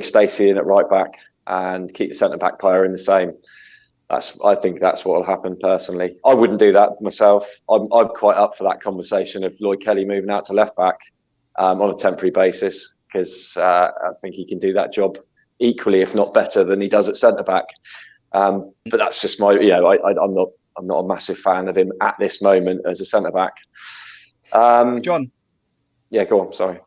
Stacey in at right back, and keep the centre back player in the same. I think that's what will happen personally. I wouldn't do that myself. I'm quite up for that conversation of Lloyd Kelly moving out to left back on a temporary basis, because I think he can do that job equally, if not better, than he does at centre back. But that's just my, I'm not a massive fan of him at this moment as a centre back. John. Yeah, go on. Sorry.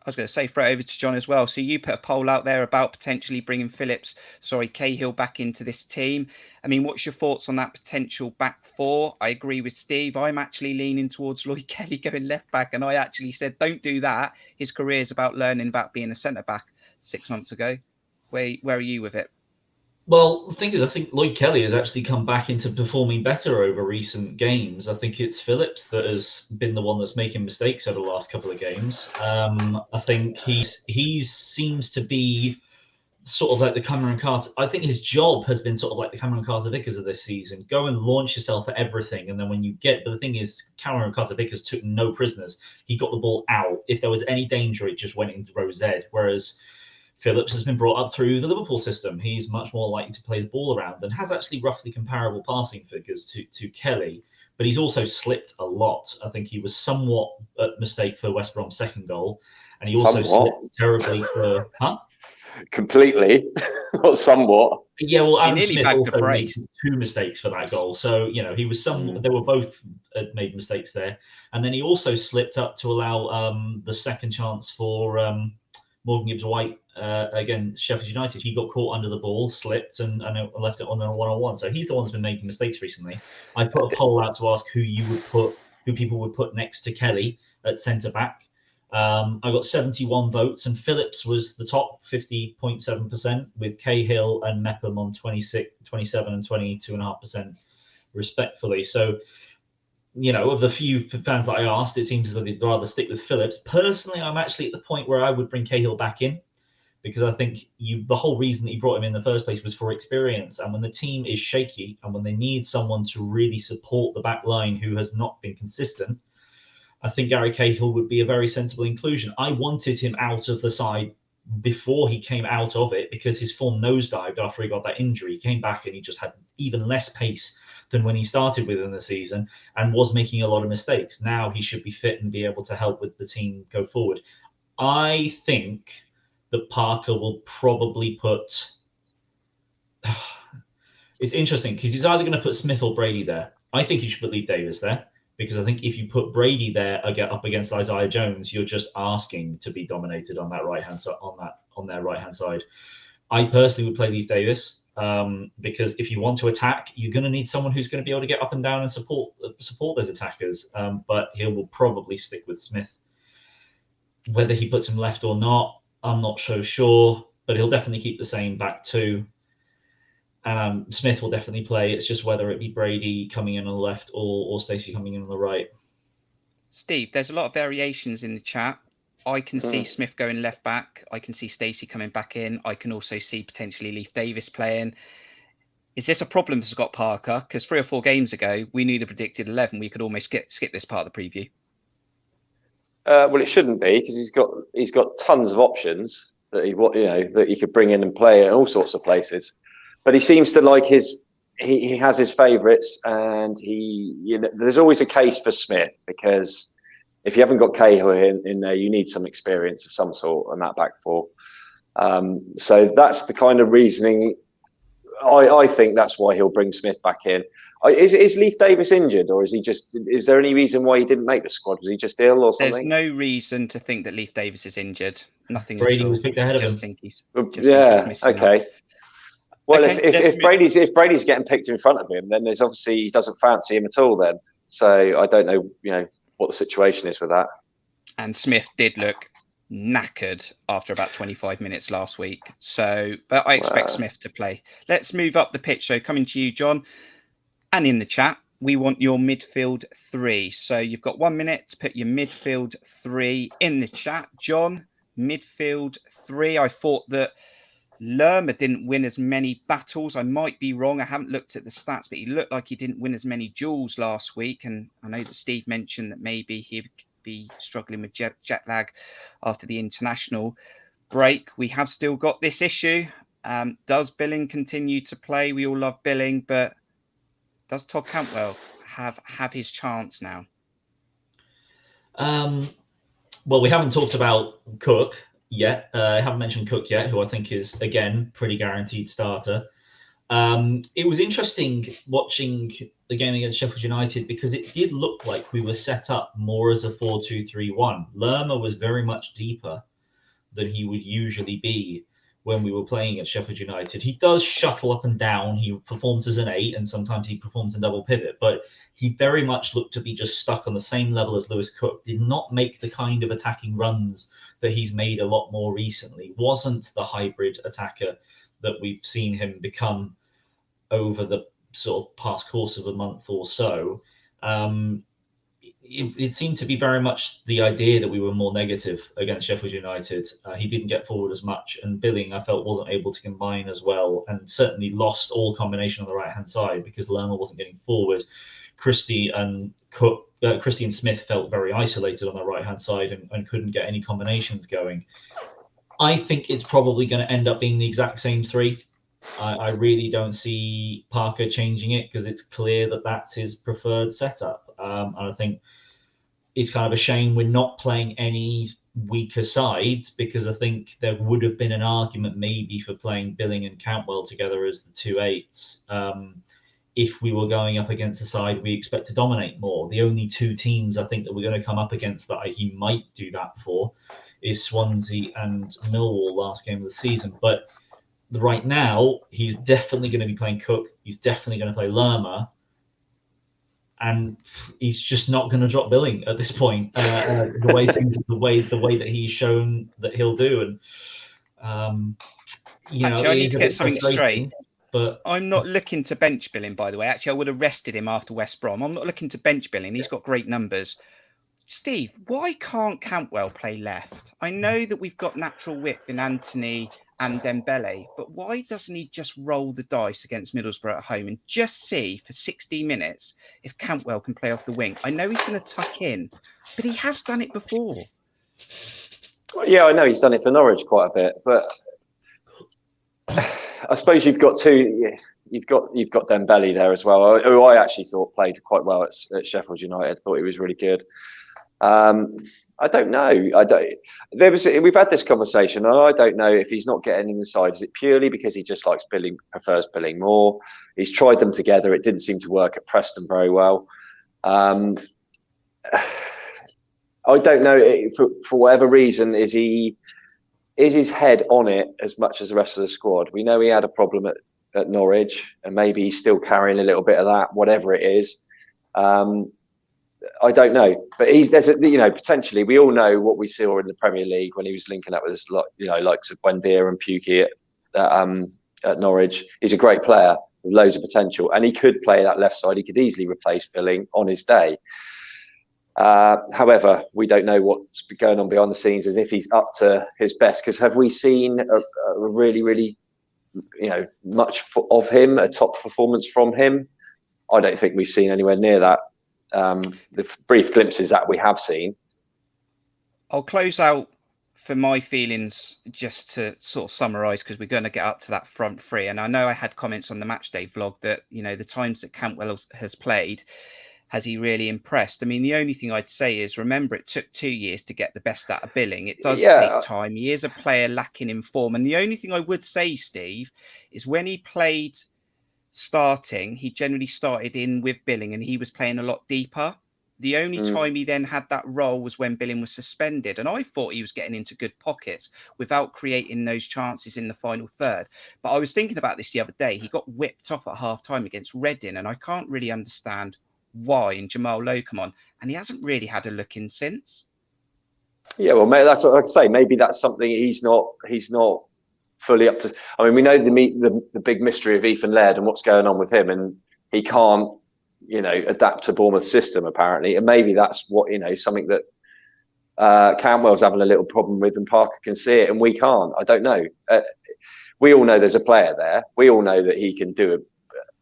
I was going to say, throw it over to John as well. So you put a poll out there about potentially bringing Cahill back into this team. I mean, what's your thoughts on that potential back 4? I agree with Steve. I'm actually leaning towards Lloyd Kelly going left back. And I actually said, don't do that. His career is about learning about being a centre back 6 months ago. Where are you with it? Well, the thing is, I think Lloyd Kelly has actually come back into performing better over recent games. I think it's Phillips that has been the one that's making mistakes over the last couple of games. I think he seems to be sort of like the Cameron Carter. I think his job has been sort of like the Cameron Carter Vickers of this season. Go and launch yourself at everything, and then when you get, but the thing is, Cameron Carter Vickers took no prisoners. He got the ball out. If there was any danger, it just went into row Z. Whereas Phillips has been brought up through the Liverpool system. He's much more likely to play the ball around and has actually roughly comparable passing figures to Kelly, but he's also slipped a lot. I think he was somewhat a mistake for West Brom's second goal, and he also slipped terribly for... Completely, not somewhat. Yeah, well, Adam Smith also made 2 mistakes for that goal. So, he was they were both made mistakes there. And then he also slipped up to allow the second chance for Morgan Gibbs-White against Sheffield United. He got caught under the ball, slipped, and left it on a one-on-one. So he's the one that's been making mistakes recently. I put a poll out to ask who people would put next to Kelly at centre-back. I got 71 votes, and Phillips was the top, 50.7%, with Cahill and Mepham on 26, 27 and 22.5% respectfully. So, of the few fans that I asked, it seems as though they'd rather stick with Phillips. Personally, I'm actually at the point where I would bring Cahill back in, because I think the whole reason that you brought him in the first place was for experience. And when the team is shaky and when they need someone to really support the back line who has not been consistent, I think Gary Cahill would be a very sensible inclusion. I wanted him out of the side before he came out of it, because his form nosedived after he got that injury. He came back and he just had even less pace than when he started within the season and was making a lot of mistakes. Now he should be fit and be able to help with the team go forward. I think that Parker will probably put... It's interesting because he's either going to put Smith or Brady there. I think he should put Leif Davis there, because I think if you put Brady there up against Isaiah Jones, you're just asking to be dominated on that right-hand side, on their right-hand side. I personally would play Leif Davis, because if you want to attack, you're going to need someone who's going to be able to get up and down and support those attackers. But he will probably stick with Smith. Whether he puts him left or not, I'm not so sure, but he'll definitely keep the same back two. Smith will definitely play. It's just whether it be Brady coming in on the left or Stacey coming in on the right. Steve, there's a lot of variations in the chat. I can see Smith going left back. I can see Stacey coming back in. I can also see potentially Leif Davis playing. Is this a problem for Scott Parker? Because 3 or 4 games ago, we knew the predicted 11. We could almost skip this part of the preview. Well, it shouldn't be, because he's got tons of options that he could bring in and play at all sorts of places. But he seems to like he has his favourites, and there's always a case for Smith, because if you haven't got Cahill in there, you need some experience of some sort on that back four. So that's the kind of reasoning. I think that's why he'll bring Smith back in. Is Leif Davis injured, or is there any reason why he didn't make the squad? Was he just ill or something? There's no reason to think that Leif Davis is injured. Nothing Brady at all. was picked ahead of him. Think he's okay. Well, okay, if Brady's getting picked in front of him, then there's obviously he doesn't fancy him at all. Then, so I don't know, what the situation is with that. And Smith did look knackered after about 25 minutes last week. So, but I expect Smith to play. Let's move up the pitch. So, coming to you, John, and in the chat, we want your midfield 3. So, you've got 1 minute to put your midfield 3 in the chat. John, midfield 3. I thought that Lerma didn't win as many battles. I might be wrong. I haven't looked at the stats, but he looked like he didn't win as many duels last week. And I know that Steve mentioned that maybe he'd be struggling with jet lag after the international break. We have still got this issue. Does Billing continue to play? We all love Billing, but does Todd Cantwell have his chance now? Well, we haven't talked about Cook yet. I haven't mentioned Cook yet, who I think is, again, pretty guaranteed starter. It was interesting watching the game against Sheffield United, because it did look like we were set up more as a 4-2-3-1. Lerma was very much deeper than he would usually be when we were playing at Sheffield United. He does shuffle up and down. He performs as an 8, and sometimes he performs in double pivot, but he very much looked to be just stuck on the same level as Lewis Cook, did not make the kind of attacking runs that he's made a lot more recently. Wasn't the hybrid attacker that we've seen him become over the sort of past course of a month or so. It seemed to be very much the idea that we were more negative against Sheffield United. He didn't get forward as much, and Billing, I felt, wasn't able to combine as well, and certainly lost all combination on the right-hand side because Lerma wasn't getting forward. Christie and Smith felt very isolated on the right-hand side and couldn't get any combinations going. I think it's probably going to end up being the exact same three. I really don't see Parker changing it because it's clear that that's his preferred setup. And I think it's kind of a shame we're not playing any weaker sides, because I think there would have been an argument maybe for playing Billing and Cantwell together as the 2/8s if we were going up against a side we expect to dominate more. The only two teams I think that we're going to come up against that he might do that for is Swansea and Millwall last game of the season. But right now, he's definitely going to be playing Cook. He's definitely going to play Lerma. And he's just not going to drop Billing at this point. The way that he's shown that he'll do, and actually, I need to get something straight. But I'm not looking to bench Billing, by the way. Actually, I would have rested him after West Brom. I'm not looking to bench Billing. He's got great numbers. Steve, why can't Cantwell play left? I know that we've got natural width in Anthony and Dembele, but why doesn't he just roll the dice against Middlesbrough at home and just see for 60 minutes if Cantwell can play off the wing? I know he's going to tuck in, but he has done it before. Yeah, I know he's done it for Norwich quite a bit, but I suppose you've got Dembele there as well, who I actually thought played quite well at Sheffield United. Thought he was really good. I don't know. We've had this conversation, and I don't know if he's not getting in the side. Is it purely because he just likes Billing, prefers Billing more? He's tried them together. It didn't seem to work at Preston very well. I don't know, for whatever reason, is his head on it as much as the rest of the squad? We know he had a problem at Norwich, and maybe he's still carrying a little bit of that, whatever it is. I don't know, but potentially we all know what we saw in the Premier League when he was linking up with us, likes of Buendia and Pukki at Norwich. He's a great player with loads of potential, and he could play that left side. He could easily replace Billing on his day. However, we don't know what's going on behind the scenes, as if he's up to his best. Because have we seen a really, really, much of him, a top performance from him? I don't think we've seen anywhere near that. The brief glimpses that we have seen. I'll close out for my feelings just to sort of summarise, because we're going to get up to that front three. And I know I had comments on the Matchday vlog that, the times that Cantwell has played, has he really impressed? I mean, the only thing I'd say is, remember, it took 2 years to get the best out of Billing. It does take time. He is a player lacking in form. And the only thing I would say, Steve, is when he played starting, he generally started in with Billing and he was playing a lot deeper. The only time he then had that role was when Billing was suspended, and I thought he was getting into good pockets without creating those chances in the final third. But I was thinking about this the other day. He got whipped off at half-time against Reading, and I can't really understand why, and Jamal Lowe come on, and he hasn't really had a look in since. Yeah, well, mate, that's what I'd say. Maybe that's something he's not fully up to. I mean, we know the big mystery of Ethan Laird and what's going on with him, and he can't, adapt to Bournemouth's system apparently. And maybe that's what, something that Cantwell's having a little problem with, and Parker can see it and we can't. I don't know. We all know there's a player there. We all know that he can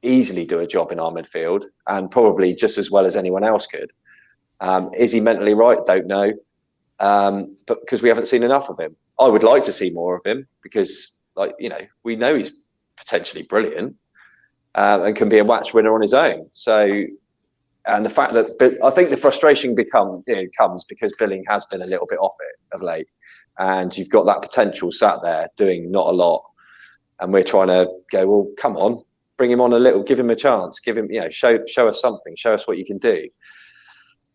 easily do a job in our midfield, and probably just as well as anyone else could. Is he mentally right? Don't know. But because we haven't seen enough of him. I would like to see more of him, because, we know he's potentially brilliant and can be a match winner on his own. So, and the fact that, I think the frustration comes because Billing has been a little bit off it of late, and you've got that potential sat there doing not a lot, and we're trying to go, well, come on, bring him on a little, give him a chance, give him, show us something, show us what you can do.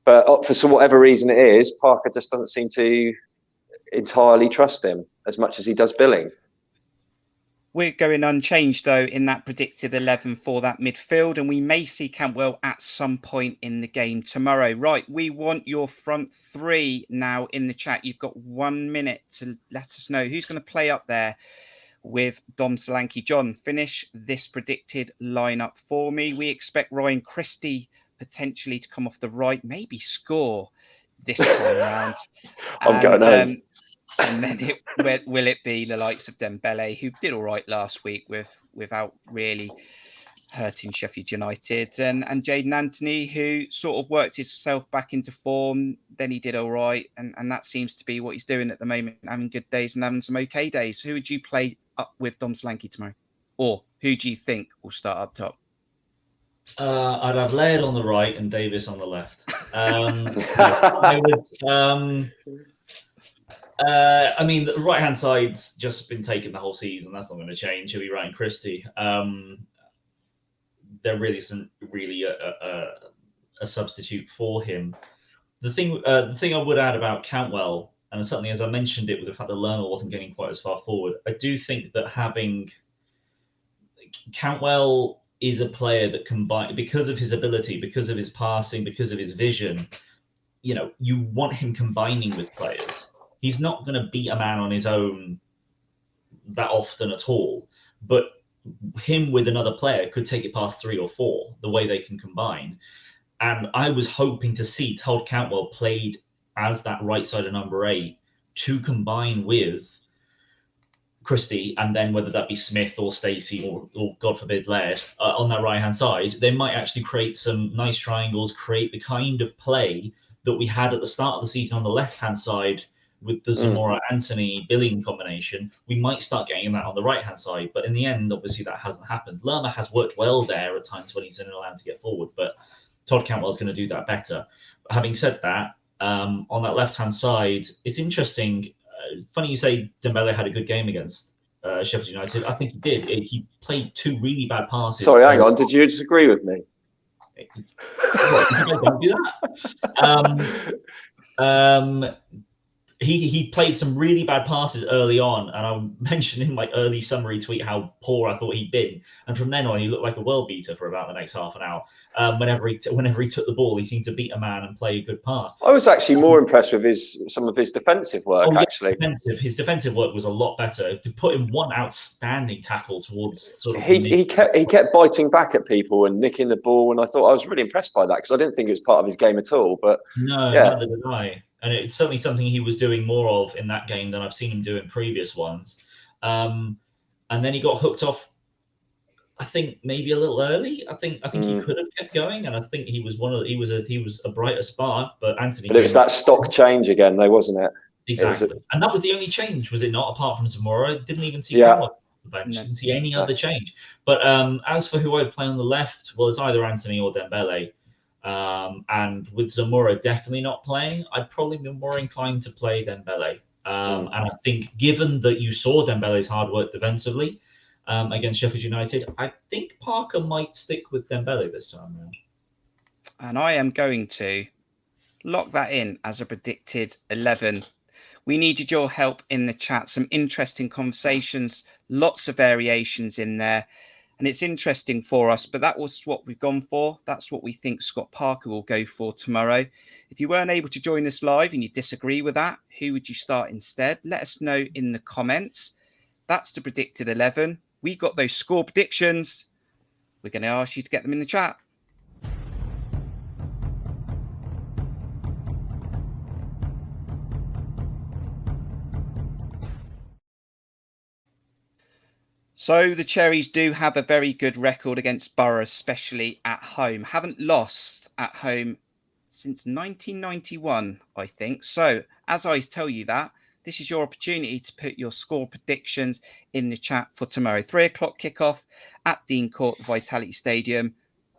But for whatever reason it is, Parker just doesn't seem to entirely trust him as much as he does Billing. We're going unchanged, though, in that predicted 11 for that midfield, and we may see Cantwell at some point in the game tomorrow. Right, we want your front three now in the chat. You've got 1 minute to let us know who's going to play up there with Dom Solanke. John, finish this predicted lineup for me. We expect Ryan Christie potentially to come off the right, maybe score this time round. I'm going home. And then will it be the likes of Dembele, who did all right last week without really hurting Sheffield United, and Jadon Anthony, who sort of worked himself back into form. Then he did all right, and that seems to be what he's doing at the moment, having good days and having some okay days. Who would you play up with Dom Solanke tomorrow? Or who do you think will start up top? I'd have Laird on the right and Davis on the left. I mean, the right-hand side's just been taken the whole season. That's not going to change. He'll be Ryan Christie. There really isn't really a substitute for him. The thing I would add about Cantwell, and certainly as I mentioned it with the fact that Lerner wasn't getting quite as far forward, I do think that having Cantwell is a player that because of his ability, because of his passing, because of his vision, you want him combining with players. He's not going to beat a man on his own that often at all, but him with another player could take it past 3 or 4, the way they can combine. And I was hoping to see Todd Cantwell played as that right side of number 8 to combine with Christie, and then whether that be Smith or Stacey or God forbid Laird on that right hand side, they might actually create some nice triangles, create the kind of play that we had at the start of the season on the left hand side with the Zamora Anthony Billing combination. We might start getting that on the right hand side, but in the end, obviously that hasn't happened. Lerma has worked well there at times when he's been allowed to get forward, but Todd Cantwell's going to do that better. But having said that, on that left hand side, it's interesting. Funny you say Dembele had a good game against Sheffield United. I think he did. He played 2 really bad passes. Sorry, hang on. Did you disagree with me? Don't do that. He played some really bad passes early on, and I mentioned in my early summary tweet how poor I thought he'd been. And from then on, he looked like a world beater for about the next half an hour. Whenever he took the ball, he seemed to beat a man and play a good pass. I was actually more impressed with some of his defensive work. Actually, his defensive work was a lot better. To put in one outstanding tackle towards sort of he kept biting back at people and nicking the ball, and I thought I was really impressed by that because I didn't think it was part of his game at all. But neither did I. And it's certainly something he was doing more of in that game than I've seen him do in previous ones. And then he got hooked off, I think maybe a little early. I think he could have kept going, and I think he was a brighter spark. But Anthony. But it was that stock change again, though, wasn't it? Exactly. And that was the only change, was it not? Apart from Zamora, didn't even see Cantwell on the bench. Didn't see any other change. But as for who I'd play on the left, well, it's either Anthony or Dembele. And with Zamora definitely not playing, I'd probably be more inclined to play Dembele. And I think, given that you saw Dembele's hard work defensively against Sheffield United, I think Parker might stick with Dembele this time around. And I am going to lock that in as a predicted 11. We needed your help in the chat. Some interesting conversations, lots of variations in there. And it's interesting for us, but that was what we've gone for. That's what we think Scott Parker will go for tomorrow. If you weren't able to join us live and you disagree with that, who would you start instead? Let us know in the comments. That's the predicted 11. We got those score predictions. We're going to ask you to get them in the chat. So the Cherries do have a very good record against Boro, especially at home. Haven't lost at home since 1991, I think. So as I tell you that, this is your opportunity to put your score predictions in the chat for tomorrow. 3 o'clock kickoff at Dean Court, the Vitality Stadium.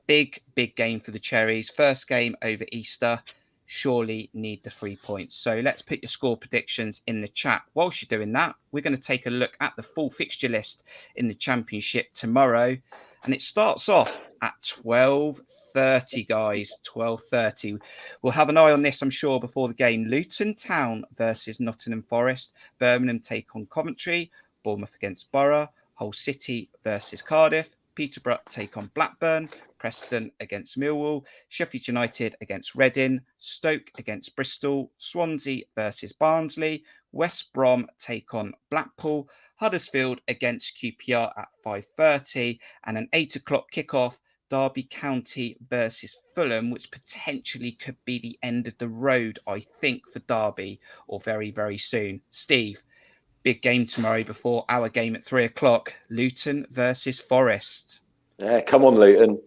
Big game for the Cherries. First game over Easter. Surely need the 3 points. So let's put your score predictions in the chat. Whilst you're doing that, we're going to take a look at the full fixture list in the Championship tomorrow. And it starts off at 12:30, guys. 12:30. We'll have an eye on this, I'm sure, before the game. Luton Town versus Nottingham Forest. Birmingham take on Coventry. Bournemouth against Boro. Hull City versus Cardiff. Peterborough take on Blackburn. Preston against Millwall. Sheffield United against Reading. Stoke against Bristol. Swansea versus Barnsley. West Brom take on Blackpool. Huddersfield against QPR at 5:30. And an 8 o'clock kickoff, Derby County versus Fulham, which potentially could be the end of the road, I think, for Derby, or very, very soon. Steve, big game tomorrow before our game at 3 o'clock. Luton versus Forest. Yeah, come on, Luton.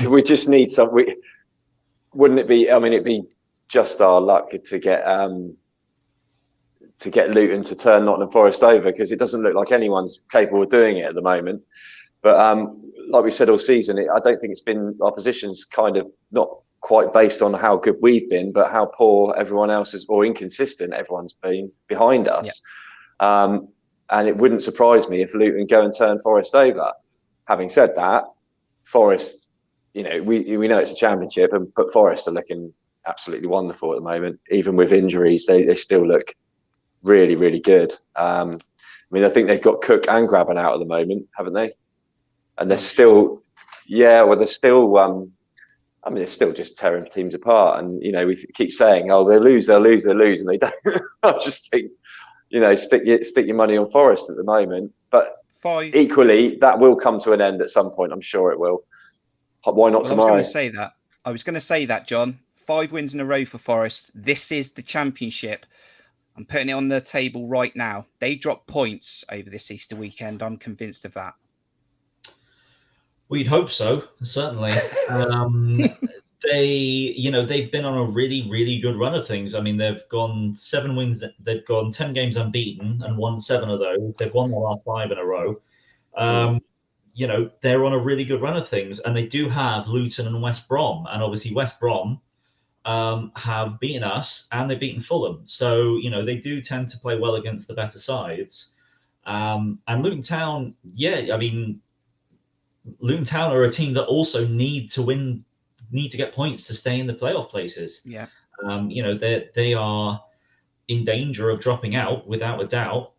We just need some. Wouldn't it be? I mean, it'd be just our luck to get Luton to turn Nottingham Forest over, because it doesn't look like anyone's capable of doing it at the moment. But like we've said all season, I don't think it's been, our position's kind of not quite based on how good we've been, but how poor everyone else is, or inconsistent everyone's been behind us. Yeah. And it wouldn't surprise me if Luton go and turn Forest over. Having said that, Forest, we know it's a championship, but Forest are looking absolutely wonderful at the moment. Even with injuries, they still look really, really good. I mean, I think they've got Cook and Graben out at the moment, haven't they? And they're still, they're still, they're still just tearing teams apart. And, we keep saying, oh, they'll lose, and they don't. I just think, stick your money on Forest at the moment. But equally, that will come to an end at some point. I'm sure it will. Why not tomorrow? I was going to say that, John. 5 wins in a row for Forest. This is the championship. I'm putting it on the table right now. They drop points over this Easter weekend. I'm convinced of that. We'd hope so, certainly. They've been on a really, really good run of things. I mean, they've gone 7 wins. They've gone 10 games unbeaten and won 7 of those. They've won the last 5 in a row. They're on a really good run of things, and they do have Luton and West Brom. And obviously West Brom have beaten us, and they've beaten Fulham. So, they do tend to play well against the better sides. And Luton Town, Luton Town are a team that also need to get points to stay in the playoff places. Yeah. They are in danger of dropping out without a doubt.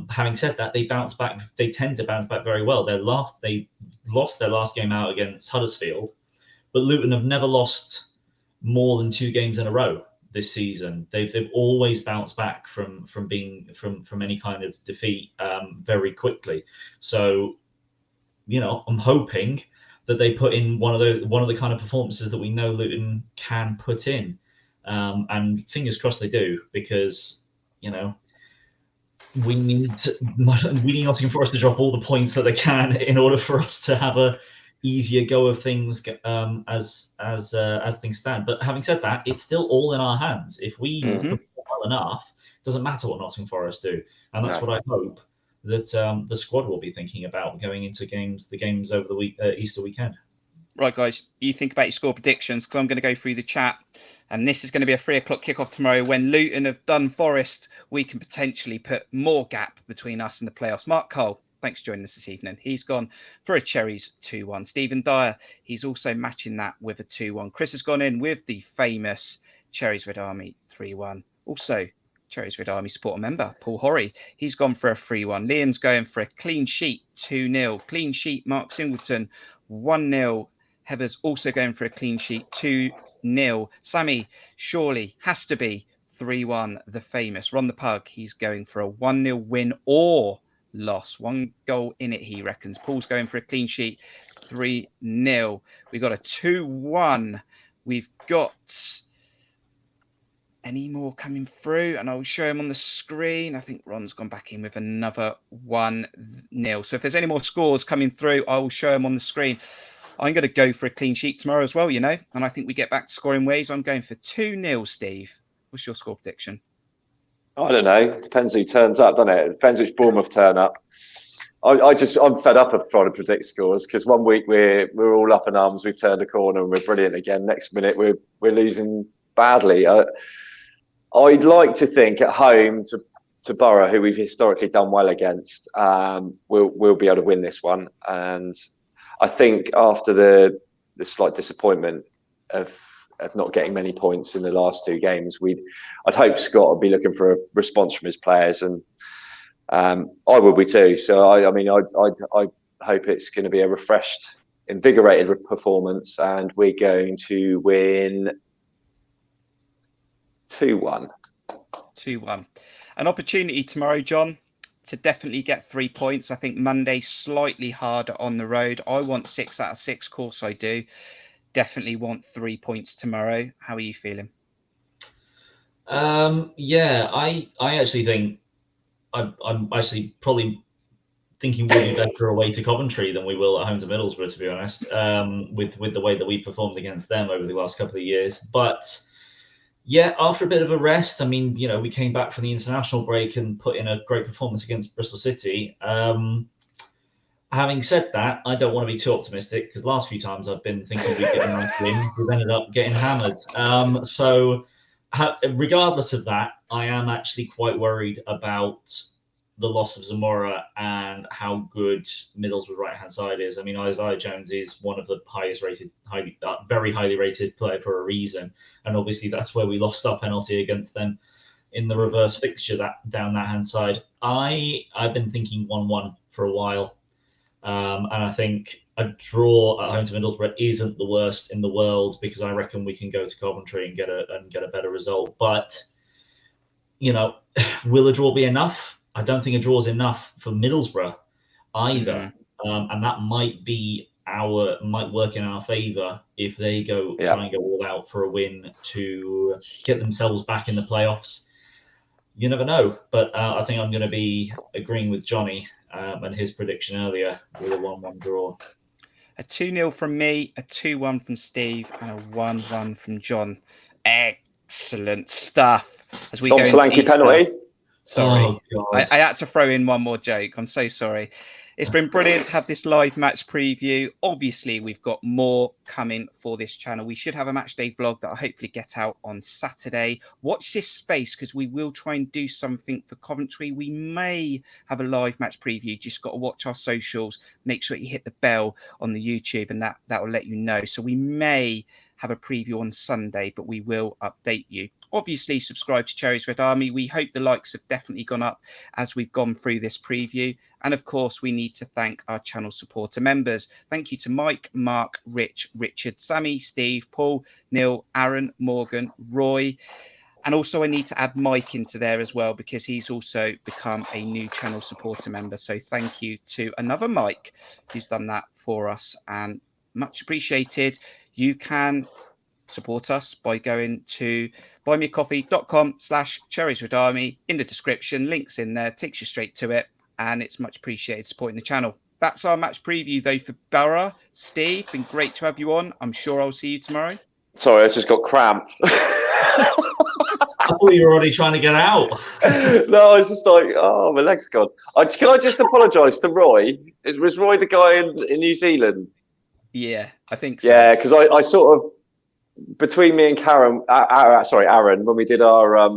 Having said that, they bounce back. They tend to bounce back very well. They lost their last game out against Huddersfield, but Luton have never lost more than 2 games in a row this season. They've always bounced back from any kind of defeat very quickly. So, I'm hoping that they put in one of the kind of performances that we know Luton can put in, and fingers crossed they do, because we need Nottingham Forest to drop all the points that they can in order for us to have a easier go of things as things stand. But having said that, it's still all in our hands. If we perform well enough, it doesn't matter what Nottingham Forest do, and that's what I hope that the squad will be thinking about going into the games over the Easter weekend. Right, guys, you think about your score predictions, because I'm going to go through the chat, and this is going to be a 3 o'clock kickoff tomorrow. When Luton have done Forest, we can potentially put more gap between us and the playoffs. Mark Cole, thanks for joining us this evening. He's gone for a Cherries 2-1. Stephen Dyer, he's also matching that with a 2-1. Chris has gone in with the famous Cherries Red Army 3-1. Also, Cherries Red Army supporter member, Paul Horry, he's gone for a 3-1. Liam's going for a clean sheet, 2-0. Clean sheet, Mark Singleton, 1-0. Heather's also going for a clean sheet, 2-0. Sammy, surely has to be 3-1, the famous. Ron the Pug, he's going for a 1-0 win or loss. 1 goal in it, he reckons. Paul's going for a clean sheet, 3-0. We've got a 2-1. We've got any more coming through, and I'll show them on the screen. I think Ron's gone back in with another 1-0. So if there's any more scores coming through, I will show them on the screen. I'm going to go for a clean sheet tomorrow as well, and I think we get back to scoring ways. I'm going for 2-0, Steve. What's your score prediction? I don't know. It depends who turns up, doesn't it? It depends which Bournemouth turn up. I'm fed up of trying to predict scores, because one week we're all up in arms, we've turned a corner and we're brilliant again. Next minute we're losing badly. I'd like to think at home to Boro, who we've historically done well against, we'll be able to win this one. And I think after the slight disappointment of not getting many points in the last 2 games, I'd hope Scott would be looking for a response from his players, and I will be too. So I hope it's going to be a refreshed, invigorated performance, and we're going to win 2-1. 2-1. An opportunity tomorrow, John, to definitely get 3 points. I think Monday slightly harder on the road. I want 6 out of 6. Of course I do. Definitely want 3 points tomorrow. How are you feeling? Yeah, I actually think I'm actually probably thinking we'll be better away to Coventry than we will at home to Middlesbrough, to be honest, with the way that we performed against them over the last couple of years. But yeah, after a bit of a rest, I mean, we came back from the international break and put in a great performance against Bristol City. Having said that, I don't want to be too optimistic because last few times I've been thinking we'd get a nice win, we've ended up getting hammered. So regardless of that, I am actually quite worried about the loss of Zamora and how good Middlesbrough right-hand side is. I mean, Isaiah Jones is one of the highest rated, very highly rated player for a reason. And obviously that's where we lost our penalty against them in the reverse fixture down that hand side. I've been thinking 1-1 for a while. And I think a draw at home to Middlesbrough isn't the worst in the world because I reckon we can go to Coventry and get a better result. But will a draw be enough? I don't think a draw is enough for Middlesbrough either, and that might work in our favour if they try and go all out for a win to get themselves back in the playoffs. You never know, but I think I'm going to be agreeing with Johnny and his prediction earlier with a 1-1 draw. A 2-0 from me, a 2-1 from Steve, and a 1-1 from John. Excellent stuff. As we Tom go into Solanke Easter. penalty. Sorry, God. I had to throw in one more joke. I'm so sorry. It's been brilliant to have this live match preview. Obviously, we've got more coming for this channel. We should have a match day vlog that I'll hopefully get out on Saturday. Watch this space because we will try and do something for Coventry. We may have a live match preview. Just got to watch our socials. Make sure you hit the bell on the YouTube and that will let you know. So we may have a preview on Sunday, but we will update you. Obviously, subscribe to Cherries Red Army. We hope the likes have definitely gone up as we've gone through this preview. And of course, we need to thank our channel supporter members. Thank you to Mike, Mark, Rich, Richard, Sammy, Steve, Paul, Neil, Aaron, Morgan, Roy. And also I need to add Mike into there as well because he's also become a new channel supporter member. So thank you to another Mike who's done that for us and much appreciated. You can support us by going to buymeacoffee.com/cherriesredarmy in the description. Links in there, takes you straight to it. And it's much appreciated supporting the channel. That's our match preview, though, for Boro. Steve, been great to have you on. I'm sure I'll see you tomorrow. Sorry, I just got cramp. I thought you were already trying to get out. No, I was just like, oh, my leg's gone. Can I just apologise to Roy? Was Roy the guy in New Zealand? Yeah, I think so. Yeah, because I sort of, between me and Aaron, when we did our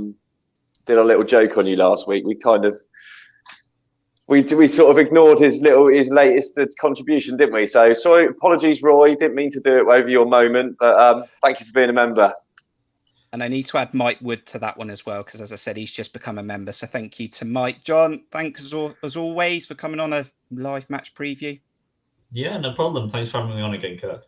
little joke on you last week, we kind of, we sort of ignored his latest contribution, didn't we? So sorry, apologies, Roy. Didn't mean to do it over your moment, but thank you for being a member. And I need to add Mike Wood to that one as well, because as I said, he's just become a member. So thank you to Mike. John, thanks as always for coming on a live match preview. Yeah, no problem. Thanks for having me on again, Kirk.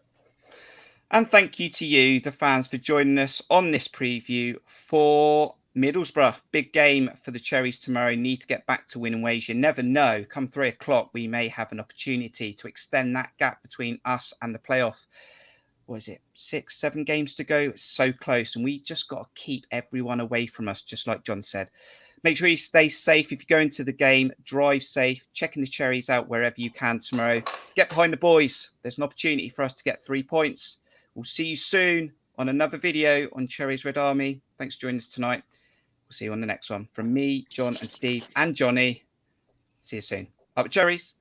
And thank you to you, the fans, for joining us on this preview for Middlesbrough. Big game for the Cherries tomorrow. Need to get back to winning ways. You never know. Come 3 o'clock, we may have an opportunity to extend that gap between us and the playoff. What is it? 6, 7 games to go. It's so close. And we just got to keep everyone away from us, just like John said. Make sure you stay safe. If you go into the game, drive safe. Checking the Cherries out wherever you can tomorrow. Get behind the boys. There's an opportunity for us to get 3 points. We'll see you soon on another video on Cherries Red Army. Thanks for joining us tonight. We'll see you on the next one. From me, John and Steve and Johnny. See you soon. Up at Cherries.